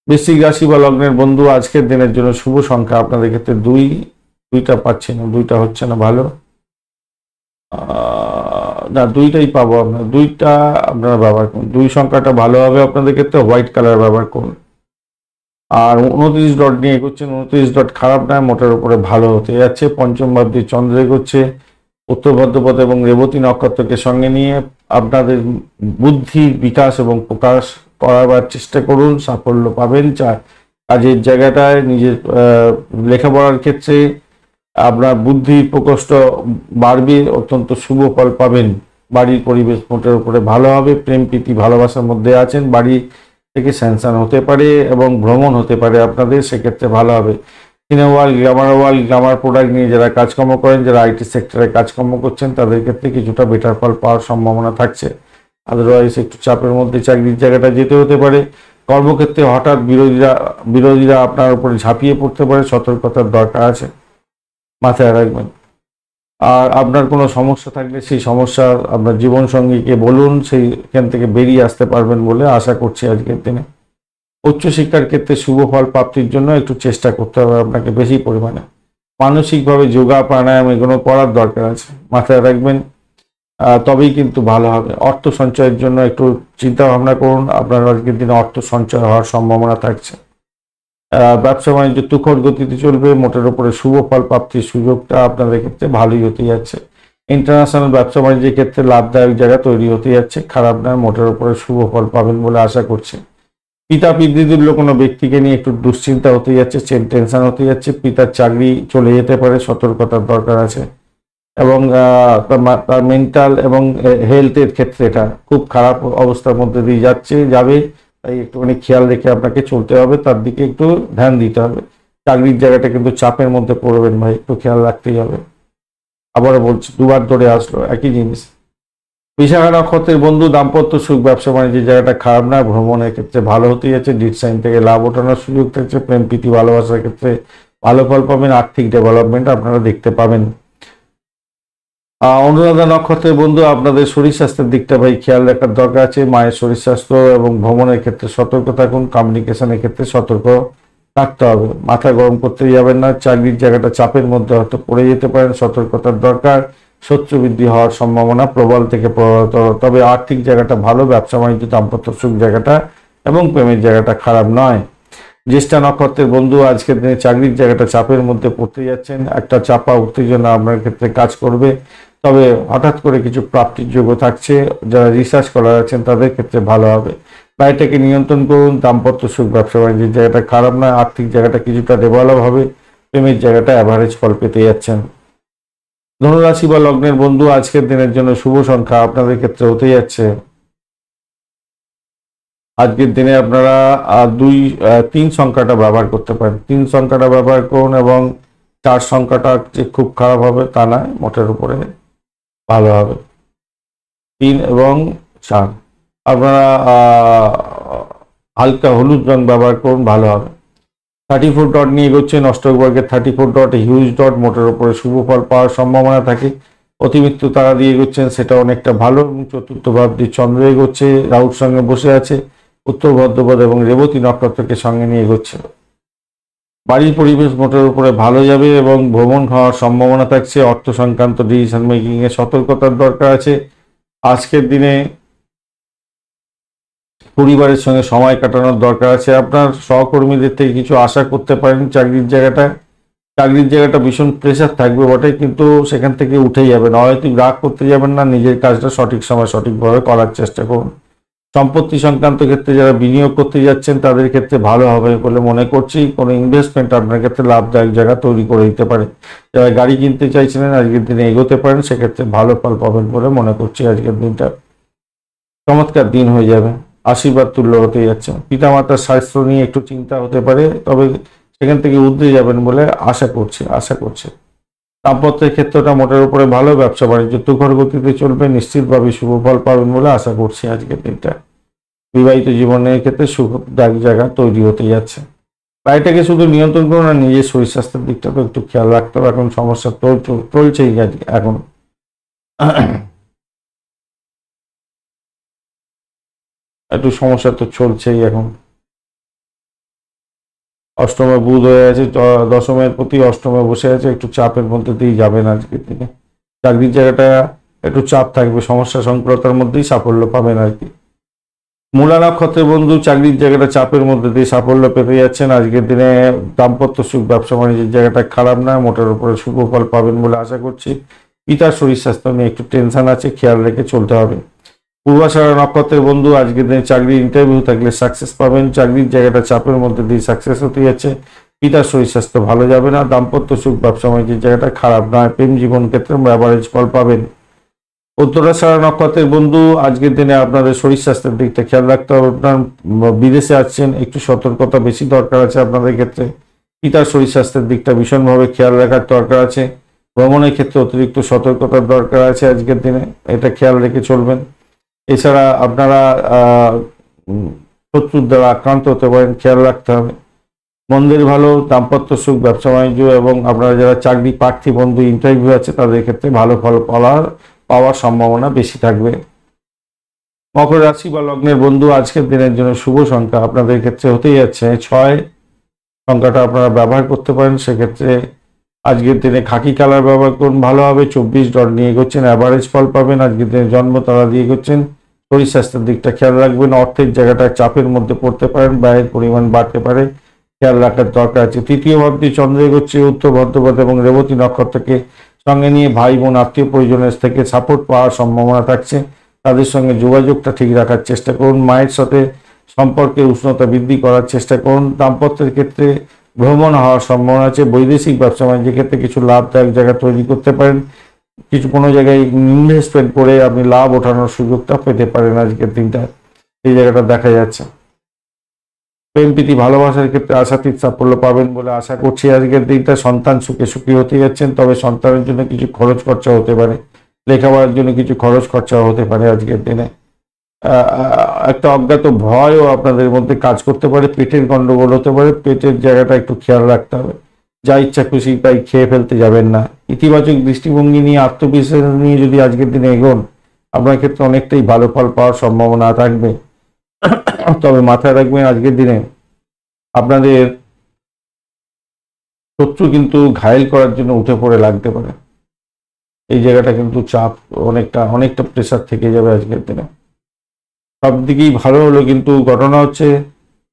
বৃশ্চিক রাশি বা লগ্নের বন্ধু, আজকের দিনের জন্য শুভ সংখ্যা আপনাদের ক্ষেত্রে দুইটা পাচ্ছি না, দুইটা হচ্ছে না ভালো। না, দুইটাই পাবো আপনার, দুইটা আপনারা ব্যবহার করুন। 2 সংখ্যাটা ভালো হবে আপনাদের ক্ষেত্রে। হোয়াইট কালার ব্যবহার করুন। আর 29 ডট নিয়ে এগোচ্ছেন, 29 ডট খারাপ নয়, মোটের উপরে ভালো হতে যাচ্ছে। পঞ্চম ভাব দিয়ে চন্দ্র এগোচ্ছে। উত্তর ভাদ্রপদ এবং রেবতী নক্ষত্রকে সঙ্গে নিয়ে আপনাদের বুদ্ধির বিকাশ এবং প্রকাশ করাবার চেষ্টা করুন, সাফল্য পাবেন। কাজের জায়গাটায়, নিজের লেখাপড়ার ক্ষেত্রে আপনার বুদ্ধির প্রকোষ্ঠ বাড়বে, অত্যন্ত শুভ ফল পাবেন। বাড়ির পরিবেশ মোটের উপরে ভালো হবে। প্রেম প্রীতি ভালোবাসার মধ্যে আছেন, বাড়ি থেকে স্যাংশন হতে পারে এবং ভ্রমণ হতে পারে আপনাদের, সেক্ষেত্রে ভালো হবে। সিনেওয়াল, গ্লামার প্রোডাক্ট নিয়ে যারা কাজকর্ম করেন, যারা আইটি সেক্টরে কাজকর্ম করছেন তাদের ক্ষেত্রে কিছুটা বেটার ফল পাওয়ার সম্ভাবনা থাকছে। আদারওয়াইজ একটু চাপের মধ্যে চাকরির জায়গাটা যেতে হতে পারে। কর্মক্ষেত্রে হঠাৎ বিরোধীরা আপনার উপরে ঝাঁপিয়ে পড়তে পারে, সতর্কতার দরকার আছে, মাথায় রাখবেন। আর আপনার কোনো সমস্যা থাকলে সেই সমস্যা আপনার জীবনসঙ্গীকে বলুন, সেইখান থেকে বেরিয়ে আসতে পারবেন বলে আশা করছি আজকের দিনে। উচ্চশিক্ষার ক্ষেত্রে শুভ ফল প্রাপ্তির জন্য একটু চেষ্টা করতে হবে আপনাকে বেশি পরিমাণে। মানসিকভাবে যোগা প্রাণায়াম এগুলো করার দরকার আছে, মাথায় রাখবেন, তবেই কিন্তু ভালো হবে। অর্থ সঞ্চয়ের জন্য একটু চিন্তা ভাবনা করুন, আপনার আজকের দিনে অর্থ সঞ্চয় হওয়ার সম্ভাবনা থাকছে। ব্যবসা বাণিজ্য তুখর গতিতে চলবে, মোটের উপরে শুভ ফল প্রাপ্তির সুযোগটা আপনাদের ক্ষেত্রে ভালোই হতে যাচ্ছে। ইন্টারন্যাশনাল ব্যবসা বাণিজ্যের ক্ষেত্রে লাভদায়ক জায়গা তৈরি হতে যাচ্ছে, খারাপ নয়, মোটের উপরে শুভ ফল পাবেন বলে আশা করছি। পিতা পিতৃতুল্য কোনো ব্যক্তিকে নিয়ে একটু দুশ্চিন্তা হতে যাচ্ছে, টেনশন হতে যাচ্ছে। পিতার চাকরি চলে যেতে পারে, সতর্কতার দরকার আছে। এবং তার মেন্টাল এবং হেলথের ক্ষেত্রে এটা খুব খারাপ অবস্থার মধ্যে দিয়ে যাবে, তাই একটুখানি খেয়াল রেখে আপনাকে চলতে হবে, তার দিকে একটু ধ্যান দিতে হবে। চাকরির জায়গাটা কিন্তু চাপের মধ্যে পড়বেন ভাই, একটু খেয়াল রাখতেই হবে। আবারও বলছি, দুবার ধরে আসলো একই জিনিস। বিশাখা নক্ষত্রের বন্ধু, দাম্পত্য সুখ, ব্যবসা বাণিজ্যের জায়গাটা খারাপ না, ভ্রমণের ক্ষেত্রে ভালো হতে যাচ্ছে। ডিট সাইন থেকে লাভ ওঠানোর সুযোগ থাকছে। প্রেম প্রীতি ভালোবাসার ক্ষেত্রে ভালো ফল পাবেন। আর্থিক ডেভেলপমেন্ট আপনারা দেখতে পাবেন। অনুরাধা নক্ষত্রের বন্ধু, আপনাদের শরীর স্বাস্থ্যের দিকটা ভাই খেয়াল রাখার দরকার আছে। মায়ের শরীর স্বাস্থ্য এবং ভ্রমণের ক্ষেত্রে সতর্ক থাকুন। কমিউনিকেশনের ক্ষেত্রে সতর্ক থাকতে হবে, মাথা গরম করতে যাবেন না। চাকরির জায়গাটা চাপের মধ্যে হয়তো পড়ে যেতে পারেন, সতর্কতার দরকার। শত্রু বৃদ্ধি হওয়ার সম্ভাবনা প্রবল থেকে প্রবলতর। তবে আর্থিক জায়গাটা ভালো, ব্যবসা বাণিজ্য দাম্পত্য সুখ জায়গাটা এবং প্রেমের জায়গাটা খারাপ নয়। জ্যেষ্ঠা নক্ষত্রের বন্ধু আজকের দিনে চাকরির জায়গাটা চাপের মধ্যে পড়তে যাচ্ছেন। একটা চাপা উত্তেজনা আপনার ক্ষেত্রে কাজ করবে, তবে হঠাৎ করে কিছু প্রাপ্তির যোগ্য থাকছে। যারা রিসার্চ করার আছেন তাদের ক্ষেত্রে ভালো হবে। বাড়িটাকে নিয়ন্ত্রণ করুন। দাম্পত্য সুখ ব্যবসা বাণিজ্যের জায়গাটা খারাপ নয়, আর্থিক জায়গাটা কিছুটা ডেভেলপ হবে, প্রেমের জায়গাটা অ্যাভারেজ ফল পেতে যাচ্ছেন। ধনুরাশি বা লগ্নের বন্ধু আজকের দিনের জন্য শুভ সংখ্যা আপনাদের ক্ষেত্রে হতে যাচ্ছে, আজকের দিনে আপনারা 3 সংখ্যাটা ব্যবহার করতে পারেন। 3 সংখ্যাটা ব্যবহার করুন এবং 4 সংখ্যাটা যে খুব খারাপ হবে তা নয়, মোটের উপরে ভালো হবে। 3 এবং 4 আপনারা হালকা হলুদ রং ব্যবহার করুন, ভালো হবে। 34 ডট নিয়ে এগোচ্ছেন, অষ্টক বর্গের 34 ডট হিউজ ডট, মোটের উপরে শুভ ফল পাওয়ার সম্ভাবনা থাকে। অতিমৃত্যু তারা দিয়ে এগোচ্ছেন, সেটা অনেকটা ভালো। এবং চতুর্থ ভাবটি চন্দ্র এগোচ্ছে, রাহুর সঙ্গে বসে আছে, উত্তর ভদ্রপদ এবং রেবতী নক্ষত্রকে সঙ্গে নিয়ে এগোচ্ছে। বাড়ির পরিবেশ মোটের উপরে ভালো যাবে এবং ভ্রমণ হওয়ার সম্ভাবনা থাকছে। অর্থ সংক্রান্ত ডিসিশন মেকিং এ সতর্কতার দরকার আছে। আজকের দিনে পরিবারের সঙ্গে সময় কাটানোর দরকার আছে। আপনার সহকর্মীদের থেকে কিছু আশা করতে পারেন। চাকরির জায়গাটা ভীষণ প্রেশার থাকবে বটে, কিন্তু সেখান থেকে উঠে যাবেন। হয়তো রাগ করতে যাবেন না, নিজের কাজটা সঠিক সময় সঠিকভাবে করার চেষ্টা করুন। সম্পত্তি সংক্রান্ত ক্ষেত্রে যারা বিনিয়োগ করতে যাচ্ছেন তাদের ক্ষেত্রে ভালো হবে বলে মনে করছি। কোনো ইনভেস্টমেন্ট আপনার ক্ষেত্রে লাভদায়ক জায়গা তৈরি করে দিতে পারে। যারা গাড়ি কিনতে চাইছিলেন আজকের দিনে এগোতে পারেন, সেক্ষেত্রে ভালো ফল পাবেন বলে মনে করছি। আজকের দিনটা চমৎকার দিন হয়ে যাবে, আশীর্বাদ তুল্য হতে যাচ্ছে। পিতামাতার স্বাস্থ্য নিয়ে একটু চিন্তা হতে পারে, তবে সেখান থেকে উদ্রে যাবেন বলে আশা করছি। দাম্পত্যের ক্ষেত্রটা মোটের উপরে ভালো, ব্যবসা বাণিজ্য তুখর গতিতে চলবে, নিশ্চিতভাবে শুভ ফল পাবেন বলে আশা করছি আজকের দিনটা। বিবাহিত জীবনের ক্ষেত্রে সুখদায়ক জায়গা তৈরি হতে যাচ্ছে। বাড়িটাকে শুধু নিয়ন্ত্রণ করুন, আর নিজের শরীর স্বাস্থ্যের দিকটা তো একটু খেয়াল রাখতে হবে। এখন সমস্যা তো চলছেই এখন একটু সমস্যা তো চলছেই এখন। অষ্টমে বুধ হয়ে আছে, দশমের প্রতি অষ্টমে বসে আছে, একটু চাপের মধ্যে দিয়ে যাবেন আজকের দিনে। চাকরির জায়গাটা একটু চাপ থাকবে, সমস্যা সংকুলতার মধ্যেই সাফল্য পাবেন আর কি। মূলা নক্ষত্রের বন্ধু চাকরির জায়গাটা চাপের মধ্যে দিয়ে সাফল্য পেতে যাচ্ছেন আজকের দিনে। দাম্পত্য সুখ ব্যবসা বাণিজ্যের জায়গাটা খারাপ না, মোটের উপরে শুভ ফল পাবেন বলে আশা করছি। পিতার শরীর স্বাস্থ্য নিয়ে একটু টেনশন আছে, খেয়াল রেখে চলতে হবে। পূর্বাষাঢ়া নক্ষত্রের বন্ধু আজকের দিনে চাকরির ইন্টারভিউ থাকলে সাকসেস পাবেন। চাকরির জায়গাটা চাপের মধ্যে দিয়ে সাকসেস হতে যাচ্ছে। পিতার শরীর স্বাস্থ্য ভালো যাবে না। দাম্পত্য সুখ ব্যবসা বাণিজ্যের জায়গাটা খারাপ নয়, প্রেম জীবন ক্ষেত্রে অ্যাভারেজ ফল পাবেন। উত্তরাষাঢ়া নক্ষত্রের বন্ধু আজকের দিনে আপনাদের শরীর স্বাস্থ্যের দিকটা খেয়াল রাখতে হবে। আপনার বিদেশে আসছেন, একটু সতর্কতা বেশি দরকার আছে আপনাদের ক্ষেত্রে। পিতার শরীর স্বাস্থ্যের দিকটা ভীষণভাবে খেয়াল রাখার দরকার আছে। ভ্রমণের ক্ষেত্রে অতিরিক্ত সতর্কতার দরকার আছে আজকের দিনে, এটা খেয়াল রেখে চলবেন। এছাড়া আপনারা শত্রুর দ্বারা আক্রান্ত হতে পারেন, খেয়াল রাখতে হবে। মন্দির ভালো, দাম্পত্য সুখ ব্যবসা বাণিজ্য এবং আপনারা যারা চাকরি প্রার্থী বন্ধু ইন্টারভিউ আছে তাদের ক্ষেত্রে ভালো ফল পাওয়ার সম্ভাবনা বেশি থাকবে। মকর রাশি বা লগ্নের বন্ধু আজকের দিনের জন্য শুভ সংখ্যা আপনাদের ক্ষেত্রে হতেই যাচ্ছে 6 সংখ্যাটা আপনারা ব্যবহার করতে পারেন। সেক্ষেত্রে আজকের দিনে খাকি কালার ব্যবহার করুন, ভালো হবে। 24 ডট নিয়ে এগোচ্ছেন, অ্যাভারেজ ফল পাবেন। আজকের দিনে জন্ম তারা দিয়ে এগোচ্ছেন, শরীর স্বাস্থ্যের দিকটা খেয়াল রাখবেন। অর্থের জায়গাটা চাপের মধ্যে পড়তে পারেন, ব্যয়ের পরিমাণ বাড়তে পারে, খেয়াল রাখার দরকার আছে। তৃতীয় ভাবটি চন্দ্র এগোচ্ছে, উত্তর ভদ্রপদ এবং রেবতী নক্ষত্রকে সঙ্গে নিয়ে ভাই বোন আত্মীয় পরিজনের থেকে সাপোর্ট পাওয়ার সম্ভাবনা থাকছে। তাদের সঙ্গে যোগাযোগটা ঠিক রাখার চেষ্টা করুন। মায়ের সাথে সম্পর্কের উষ্ণতা বৃদ্ধি করার চেষ্টা করুন। দাম্পত্যের ক্ষেত্রে ভ্রমণ হওয়ার সম্ভাবনা আছে। বৈদেশিক ব্যবসা বাণিজ্যের ক্ষেত্রে কিছু লাভদায়ক জায়গা তৈরি করতে পারেন। কোনো জায়গায় ইনভেস্টমেন্ট করে আপনি লাভ ওঠানোর সুযোগটা পেতে পারেন আজকের দিনটা, এই জায়গাটা দেখা যাচ্ছে। প্রেম প্রীতি ভালোবাসার ক্ষেত্রে আশাতীত সাফল্য পাবেন বলে আশা করছি আজকের দিনটা। সন্তান সুখী হতে যাচ্ছেন, তবে সন্তানের জন্য কিছু খরচ খরচা হতে পারে, লেখাপড়ার জন্য কিছু খরচ খরচা হতে পারে আজকের দিনে। একটা অজ্ঞাত ভয়ও আপনাদের মধ্যে কাজ করতে পারে, পেটের গন্ডগোল হতে পারে, পেটের জায়গাটা একটু খেয়াল রাখতে হবে। যা ইচ্ছা খুশি তাই খেয়ে ফেলতে যাবেন না। ইতিবাচক দৃষ্টিভঙ্গি নিয়ে আত্মবিশ্বাস নিয়ে যদি আজকের দিনে এগোন, আপনার ক্ষেত্রে অনেকটাই ভালো ফল পাওয়ার সম্ভাবনা থাকবে। তবে মাথায় রাখবেন আজকের দিনে আপনাদের শত্রু কিন্তু ঘায়েল করার জন্য উঠে পড়ে লাগতে পারে, এই জায়গাটা কিন্তু চাপ অনেকটা প্রেশার থেকে যাবে আজকের দিনে। সব দিকেই ভালো হলো, কিন্তু ঘটনা হচ্ছে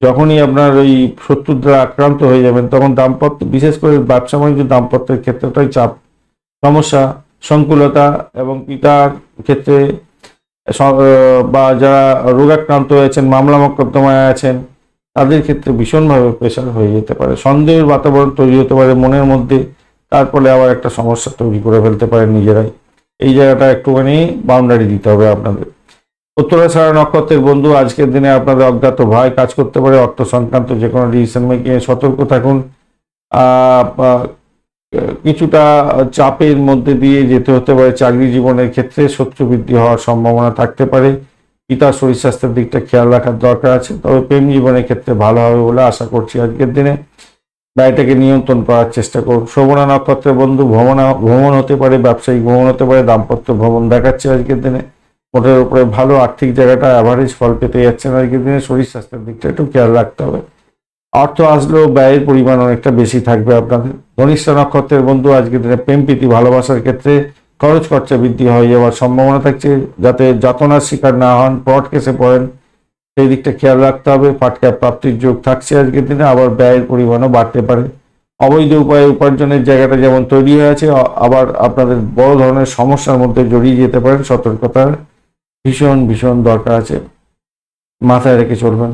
যখনই আপনার ওই শত্রুর দ্বারা আক্রান্ত হয়ে যাবেন তখন দাম্পত্য, বিশেষ করে ব্যবসা বাণিজ্য দাম্পত্যের ক্ষেত্রটাই চাপ, সমস্যা, সংকুলতা এবং পিতার ক্ষেত্রে বা যারা রোগাক্রান্ত হয়েছেন, মামলা মোকদ্দমায় আছেন, তাদের ক্ষেত্রে ভীষণভাবে প্রেশার হয়ে যেতে পারে, সন্দেহের বাতাবরণ তৈরি হতে পারে মনের মধ্যে, তারপরে আবার একটা সমস্যা তৈরি করে ফেলতে পারেন নিজেরাই। এই জায়গাটা একটুখানি বাউন্ডারি দিতে হবে আপনাদের। উত্তরাষাঢ়া নক্ষত্রের বন্ধু, আজকের দিনে আপনাদের অজ্ঞাত ভয় কাজ করতে পারে, অর্থ সংক্রান্ত যে কোনো ডিসিশন মেকিংয়ে সতর্ক থাকুন। কিছুটা চাপের মধ্যে দিয়ে যেতে হতে পারে, চাকরি জীবনের ক্ষেত্রে শত্রু বৃদ্ধি হওয়ার সম্ভাবনা থাকতে পারে, পিতার শরীর স্বাস্থ্যের দিকটা খেয়াল রাখার দরকার আছে। তবে প্রেম জীবনের ক্ষেত্রে ভালো হবে বলে আশা করছি আজকের দিনে। ব্যয়টাকে নিয়ন্ত্রণ করার চেষ্টা করুন। শোভনা নক্ষত্রের বন্ধু, ভ্রমণ হতে পারে, ব্যবসায়িক ভ্রমণ হতে পারে, দাম্পত্য ভ্রমণ দেখাচ্ছে আজকের দিনে। মোটের উপরে ভালো, আর্থিক জায়গাটা অ্যাভারেজ ফল পেতে যাচ্ছেন আজকের দিনে। শরীর স্বাস্থ্যের দিকটা একটু খেয়াল রাখতে হবে। অর্থ আসলেও ব্যয়ের পরিমাণ অনেকটা বেশি থাকবে আপনাদের। ধনিষ্ঠা নক্ষত্রের বন্ধু, আজকের দিনে প্রেম প্রীতি ভালোবাসার ক্ষেত্রে খরচ খরচা বৃদ্ধি হয়ে যাওয়ার সম্ভাবনা থাকছে, যাতে যাতনার শিকার না হন, ফ্রড কেসে পড়েন, সেই দিকটা খেয়াল রাখতে হবে। ফাটকা প্রাপ্তির যোগ থাকছে আজকের দিনে, আবার ব্যয়ের পরিমাণও বাড়তে পারে। অবৈধ উপায়ে উপার্জনের জায়গাটা যেমন তৈরি হয়ে আছে, আবার আপনাদের বড় ধরনের সমস্যার মধ্যে জড়িয়ে যেতে পারেন। সতর্কতার ভীষণ দরকার আছে, মাথায় রেখে চলবেন।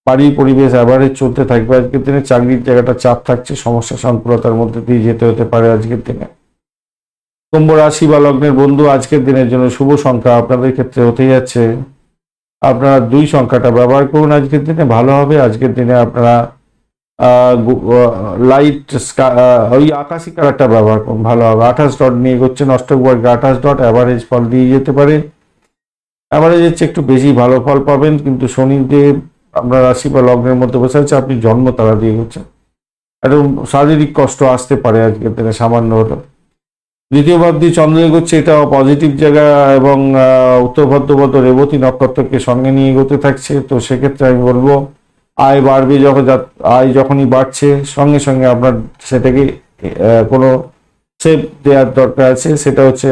বাড়ির পরিবেশ অ্যাভারেজ চলতে থাকবে আজকের দিনে। চাকরির জায়গাটা চাপ থাকছে, সমস্যা সংকুলতার মধ্যে দিয়ে যেতে হতে পারে আজকের দিনে। কুম্ভ রাশি বা লগ্নের বন্ধু, আজকের দিনের জন্য শুভ সংখ্যা আপনাদের ক্ষেত্রে হতে যাচ্ছে, আপনারা 2 সংখ্যাটা ব্যবহার করুন আজকের দিনে, ভালো হবে। আজকের দিনে আপনারা লাইট ওই আকাশি কালারটা ব্যবহার করুন, ভালো হবে। 28 ডট নিয়ে করছেন, অষ্টক বর্গে 28 ডট অ্যাভারেজ ফল দিয়ে যেতে পারে। অ্যাভারেজের চেয়ে একটু বেশি ভালো ফল পাবেন, কিন্তু শনিদেব আপনার রাশি বা লগ্নের মধ্যে বসে আছে, আপনি জন্ম তারা দিয়ে গেছেন, একটু শারীরিক কষ্ট আসতে পারে আজকের দিনে সামান্য হলো। দ্বিতীয় ভাব দিয়ে চন্দ্র এগোচ্ছে, এটা পজিটিভ জায়গা, এবং উত্তর ভদ্রপদ রেবতী নক্ষত্রকে সঙ্গে নিয়ে এগোতে থাকছে। তো সেক্ষেত্রে আমি বলবো আয় বাড়বে, আয় যখনই বাড়ছে সঙ্গে সঙ্গে আপনার সেটাকে কোনো সেভ দেওয়ার দরকার আছে, সেটা হচ্ছে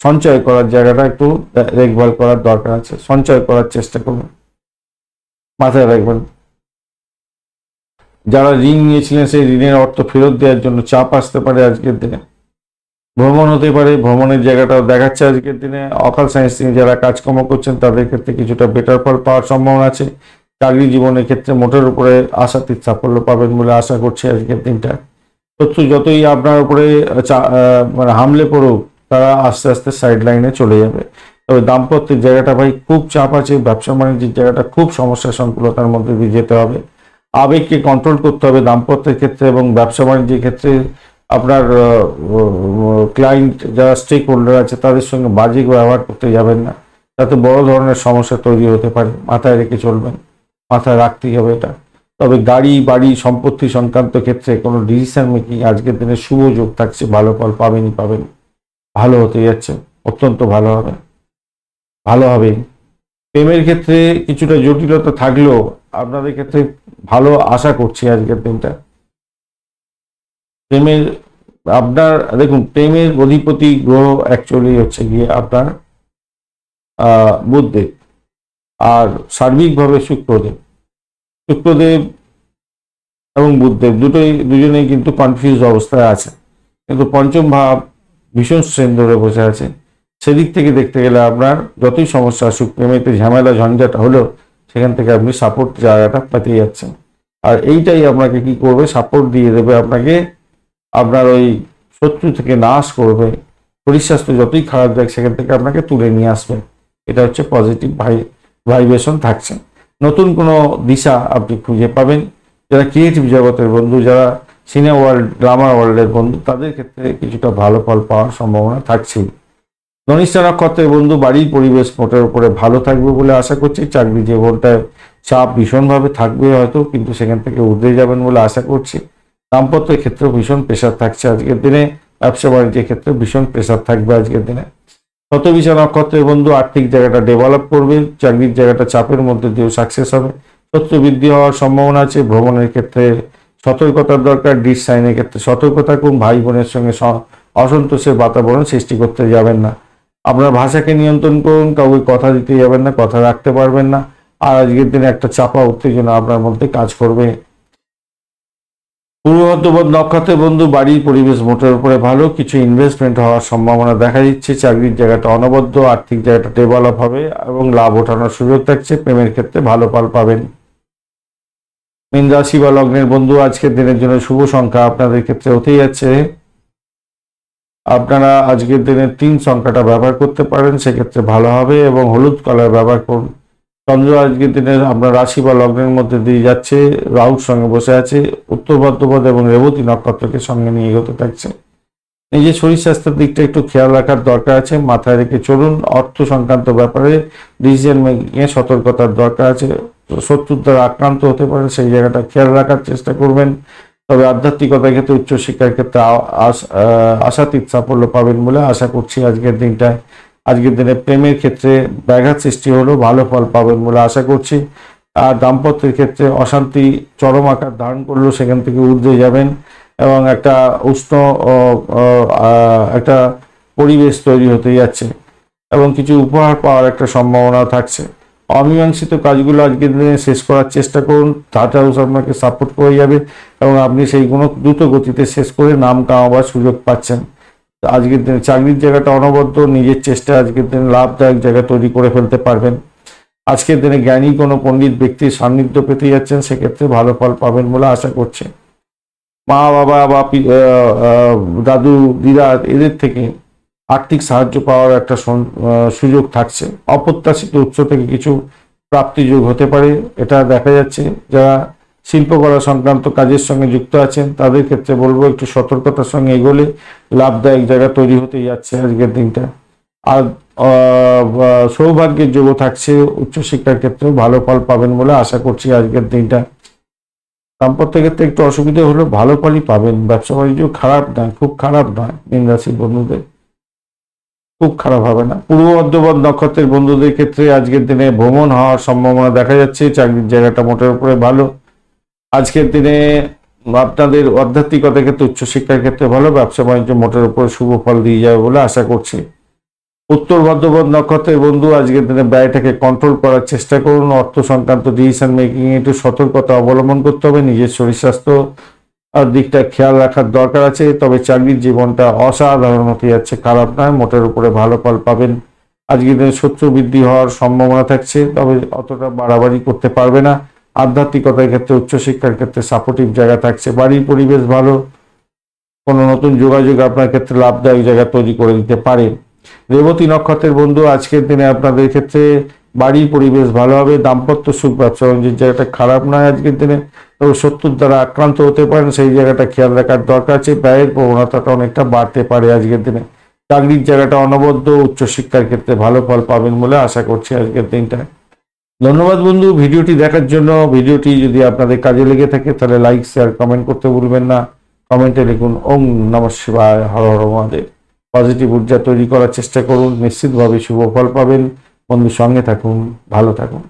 সঞ্চয় করার জায়গাটা একটু দেখভাল করার দরকার আছে, সঞ্চয় করার চেষ্টা করুন, মাথায় রাখবেন। যারা ঋণ নিয়েছিলেন সেই ঋণের অর্থ ফেরত দেওয়ার জন্য চাপ আসতে পারে আজকের দিনে। ভ্রমণ হতে পারে, ভ্রমণের জায়গাটাও দেখাচ্ছে আজকের দিনে। অকাল সায়েন্স নিয়ে যারা কাজকর্ম করছেন তাদের ক্ষেত্রে কিছুটা বেটার ফল পাওয়ার সম্ভাবনা আছে। চাকরি জীবনের ক্ষেত্রে মোটের উপরে আশাতীত সাফল্য পাবেন বলে আশা করছি আজকের দিনটা। শত্রু যতই আপনার উপরে মানে হামলে পড়ুক, তারা আস্তে আস্তে সাইড লাইনে চলে যাবে। তবে দাম্পত্যের জায়গাটা ভাই খুব চাপ আছে, ব্যবসা বাণিজ্যের জায়গাটা খুব সমস্যা সংকুলতার মধ্যে দিয়ে যেতে হবে। আবেগকে কন্ট্রোল করতে হবে দাম্পত্যের ক্ষেত্রে, এবং ব্যবসা বাণিজ্যের ক্ষেত্রে আপনার ক্লায়েন্ট যারা স্টেক হোল্ডার আছে তাদের সঙ্গে বাজে ব্যবহার করতে যাবেন না, তাতে বড় ধরনের সমস্যা তৈরি হতে পারে, মাথায় রেখে চলবেন, মাথায় রাখতেই হবে এটা। তবে গাড়ি বাড়ি সম্পত্তি সংক্রান্ত ক্ষেত্রে কোনো ডিসিশন মেকিং আজকের দিনে শুভ যোগ থাকছে, ভালো ফল পাবেন, ভালো হতে যাচ্ছে, অত্যন্ত ভালো হবে। প্রেমের ক্ষেত্রে কিছুটা জটিলতা থাকলেও আপনাদের ক্ষেত্রে ভালো আশা করছি আজকের দিনটা। প্রেমের আপনার দেখুন, প্রেমের অধিপতি গ্রহ অ্যাকচুয়ালি হচ্ছে গিয়ে আপনার বুধদেব, আর সার্বিকভাবে শুক্রদেব এবং বুধদেব দুজনেই কিন্তু কনফিউজ অবস্থায় আছে, কিন্তু পঞ্চম ভাব ভীষণ স্ট্রেন ধরে বসে আছে। সেদিক থেকে দেখতে গেলে আপনার যতই সমস্যা আসুক, প্রেমেতে ঝামেলা ঝঞ্ঝাটা হলেও সেখান থেকে আপনি সাপোর্ট জায়গাটা পেতে যাচ্ছেন। আর এইটাই আপনাকে কি করবে, সাপোর্ট দিয়ে দেবে আপনাকে, আপনার ওই শত্রু থেকে নাশ করবে। শরীর স্বাস্থ্য যতই খারাপ যাক সেখান থেকে আপনাকে তুলে নিয়ে আসবে। এটা হচ্ছে পজিটিভ ভাইব্রেশন থাকছে। নতুন কোনো দিশা আপনি খুঁজে পাবেন। যারা ক্রিয়েটিভ জগতের বন্ধু, যারা সিনেমা ওয়ার্ল্ড ড্রামা ওয়ার্ল্ডের বন্ধু, তাদের ক্ষেত্রে কিছুটা ভালো ফল পাওয়ার সম্ভাবনা থাকছেই। ধনিষ্ঠা নক্ষত্রের বন্ধু, বাড়ির পরিবেশ মোটের উপরে ভালো থাকবে বলে আশা করছি। চাকরি জীবনটায় চাপ ভীষণভাবে থাকবে হয়তো, কিন্তু সেখান থেকে উঠে যাবেন বলে আশা করছি। দাম্পত্যের ক্ষেত্রে ভীষণ প্রেশার থাকছে আজকের দিনে। ব্যবসা বাণিজ্যের ক্ষেত্রে ভীষণ প্রেশার থাকবে আজকের দিনে। শতবিশা নক্ষত্রের বন্ধু, আর্থিক জায়গাটা ডেভেলপ করবে, চাকরির জায়গাটা চাপের মধ্যে দিয়েও সাকসেস হবে। শত্রু বৃদ্ধি হওয়ার সম্ভাবনা আছে। ভ্রমণের ক্ষেত্রে সতর্কতার দরকার, ডিস সাইনের ক্ষেত্রে সতর্ক থাকুন। ভাই বোনের সঙ্গে অসন্তোষের বাতাবরণ সৃষ্টি করতে যাবেন না। আপনার ভাষাকে নিয়ন্ত্রণ করুন, কাউকে কথা দিতে যাবেন না, কথা রাখতে পারবেন না। আর আজকের দিনে একটা চাপা উত্তেজনা আপনার মধ্যে কাজ করবে। পূর্ব বর্ধমান নক্ষত্রের বন্ধু, বাড়ির পরিবেশ মোটের উপরে ভালো, কিছু ইনভেস্টমেন্ট হওয়ার সম্ভাবনা দেখা দিচ্ছে। চাকরির জায়গাটা অনবদ্য, আর্থিক জায়গাটা ডেভেলপ হবে এবং লাভ ওঠানোর সুযোগ থাকছে। প্রেমের ক্ষেত্রে ভালো ফল পাবেন। মীন রাশি বা লগ্নের বন্ধু, আজকের দিনের জন্য শুভ সংখ্যা আপনাদের ক্ষেত্রে হতেই যাচ্ছে। আপনারা আজকের দিনে 3 সংখ্যাটা ব্যবহার করতে পারেন, সেক্ষেত্রে ভালো হবে, এবং হলুদ কালার ব্যবহার করুন। চন্দ্র আজকের দিনে আপনার রাশি বা লগ্নের মধ্যে দিয়ে যাচ্ছে, রাহুর সঙ্গে বসে আছে, উত্তর ভাদ্রপদ এবং রেবতী নক্ষত্রকে সঙ্গে নিয়ে এগোতে থাকছে। নিজের শরীর স্বাস্থ্যের দিকটা একটু খেয়াল রাখার দরকার আছে, মাথায় রেখে চলুন। অর্থ সংক্রান্ত ব্যাপারে ডিসিশন মেকিংয়ে সতর্কতার দরকার আছে। শত্রুর দ্বারা আক্রান্ত হতে পারে, সেই জায়গাটা খেয়াল রাখার চেষ্টা করবেন। তবে আধ্যাত্মিকতার ক্ষেত্রে, উচ্চশিক্ষার ক্ষেত্রে আশাতীত সাফল্য পাবেন বলে আশা করছি আজকের দিনটায়। আজকের দিনে প্রেমের ক্ষেত্রে ব্যাঘাত সৃষ্টি হলেও ভালো ফল পাবেন বলে আশা করছি। আর দাম্পত্যের ক্ষেত্রে অশান্তি চরম আকার ধারণ করলেও সেখান থেকে ঊর্ধ্বে যাবেন এবং একটা উষ্ণ একটা পরিবেশ তৈরি হতে যাচ্ছে এবং কিছু উপহার পাওয়ার একটা সম্ভাবনা থাকছে। অমীমাংসিত কাজগুলো আজকের দিনে শেষ করার চেষ্টা করুন, থার্ড হাউস আপনাকে সাপোর্ট করে যাবে এবং আপনি সেইগুলো দ্রুত গতিতে শেষ করে নাম কামাবার সুযোগ পাচ্ছেন। আজকের দিনে চাকরির জায়গাটা অনবদ্য, নিজের চেষ্টা আজকের দিনে লাভদায়ক জায়গা তৈরি করে ফেলতে পারবেন। আজকের দিনে জ্ঞানী কোনো পণ্ডিত ব্যক্তির সান্নিধ্য পেতে যাচ্ছেন, সেক্ষেত্রে ভালো ফল পাবেন বলে আশা করছে। মা বাবা বা দাদু দিদা এদের থেকে আর্থিক সাহায্য পাওয়ার একটা সুযোগ থাকছে। অপ্রত্যাশিত উৎস থেকে কিছু প্রাপ্তিযোগ হতে পারে, এটা দেখা যাচ্ছে। যারা শিল্পকলা সংক্রান্ত কাজের সঙ্গে যুক্ত আছেন তাদের ক্ষেত্রে বলবো একটু সতর্কতার সঙ্গে এগোলে লাভদায়ক জায়গা তৈরি হতে যাচ্ছে আজকের দিনটা। আর সৌভাগ্যের যোগও থাকছে, উচ্চশিক্ষার ক্ষেত্রেও ভালো ফল পাবেন বলে আশা করছি আজকের দিনটা। দাম্পত্যের ক্ষেত্রে একটু অসুবিধা হলেও ভালো ফলই পাবেন। ব্যবসা বাণিজ্য খারাপ নয়, খুব খারাপ নয়। মীন রাশির বন্ধুদের খুব খারাপ হবে না। পূর্ব বর্ধমান নক্ষত্রের বন্ধুদের ক্ষেত্রে আজকের দিনে ভ্রমণ হওয়ার সম্ভাবনা দেখা যাচ্ছে। চাকরির জায়গাটা মোটের উপরে ভালো। আজকের দিনে আপনাদের আধ্যাত্মিকতার ক্ষেত্রে, উচ্চশিক্ষার ক্ষেত্রে ভালো। ব্যবসা বাণিজ্য মোটের উপরে শুভ ফল দিয়ে যাবে বলে আশা করছি। উত্তর ভাদ্রপদ নক্ষত্রের বন্ধু, আজকের দিনে ব্যয়টাকে কন্ট্রোল করার চেষ্টা করুন। অর্থ সংক্রান্ত ডিসিশন মেকিং একটু সতর্কতা অবলম্বন করতে হবে। নিজের শরীর স্বাস্থ্য দিকটা খেয়াল রাখার দরকার আছে। তবে চাকরির জীবনটা অসাধারণ হতে যাচ্ছে, খারাপ নয়, মোটের উপরে ভালো ফল পাবেন। আজকের দিনে শত্রু বৃদ্ধি হওয়ার সম্ভাবনা থাকছে, তবে অতটা বাড়াবাড়ি করতে পারবে না। আধ্যাত্মিকতার ক্ষেত্রে, উচ্চশিক্ষার ক্ষেত্রে সাপোর্টিভ জায়গা থাকছে। বাড়ির পরিবেশ ভালো, কোনো নতুন যোগাযোগ আপনার ক্ষেত্রে লাভদায়ক জায়গা তৈরি করে দিতে পারে। রেবতী নক্ষত্রের বন্ধু, আজকের দিনে আপনাদের ক্ষেত্রে বাড়ির পরিবেশ ভালো হবে। দাম্পত্য সুখ, ব্যবসা বাণিজ্যের জায়গাটা খারাপ নয় আজকের দিনে, তবে শত্রুর দ্বারা আক্রান্ত হতে পারেন, সেই জায়গাটা খেয়াল রাখার দরকার আছে। ব্যয়ের প্রবণতাটা অনেকটা বাড়তে পারে আজকের দিনে। চাকরির জায়গাটা অনবদ্য, উচ্চশিক্ষার ক্ষেত্রে ভালো ফল পাবেন বলে আশা করছি আজকের দিনটায়। ধন্যবাদ বন্ধু ভিডিওটি দেখার জন্য। ভিডিওটি যদি আপনাদের কাজে লেগে থাকে তাহলে লাইক, শেয়ার, কমেন্ট করতে ভুলবেন না। কমেন্টে লিখুন ওম নমঃ শিবায়, হর হর মহাদেব। পজিটিভ ঊর্জা তৈরি করার চেষ্টা করুন, নিশ্চিতভাবে শুভ ফল পাবেন। বন্ধু সঙ্গে থাকুন, ভালো থাকুন।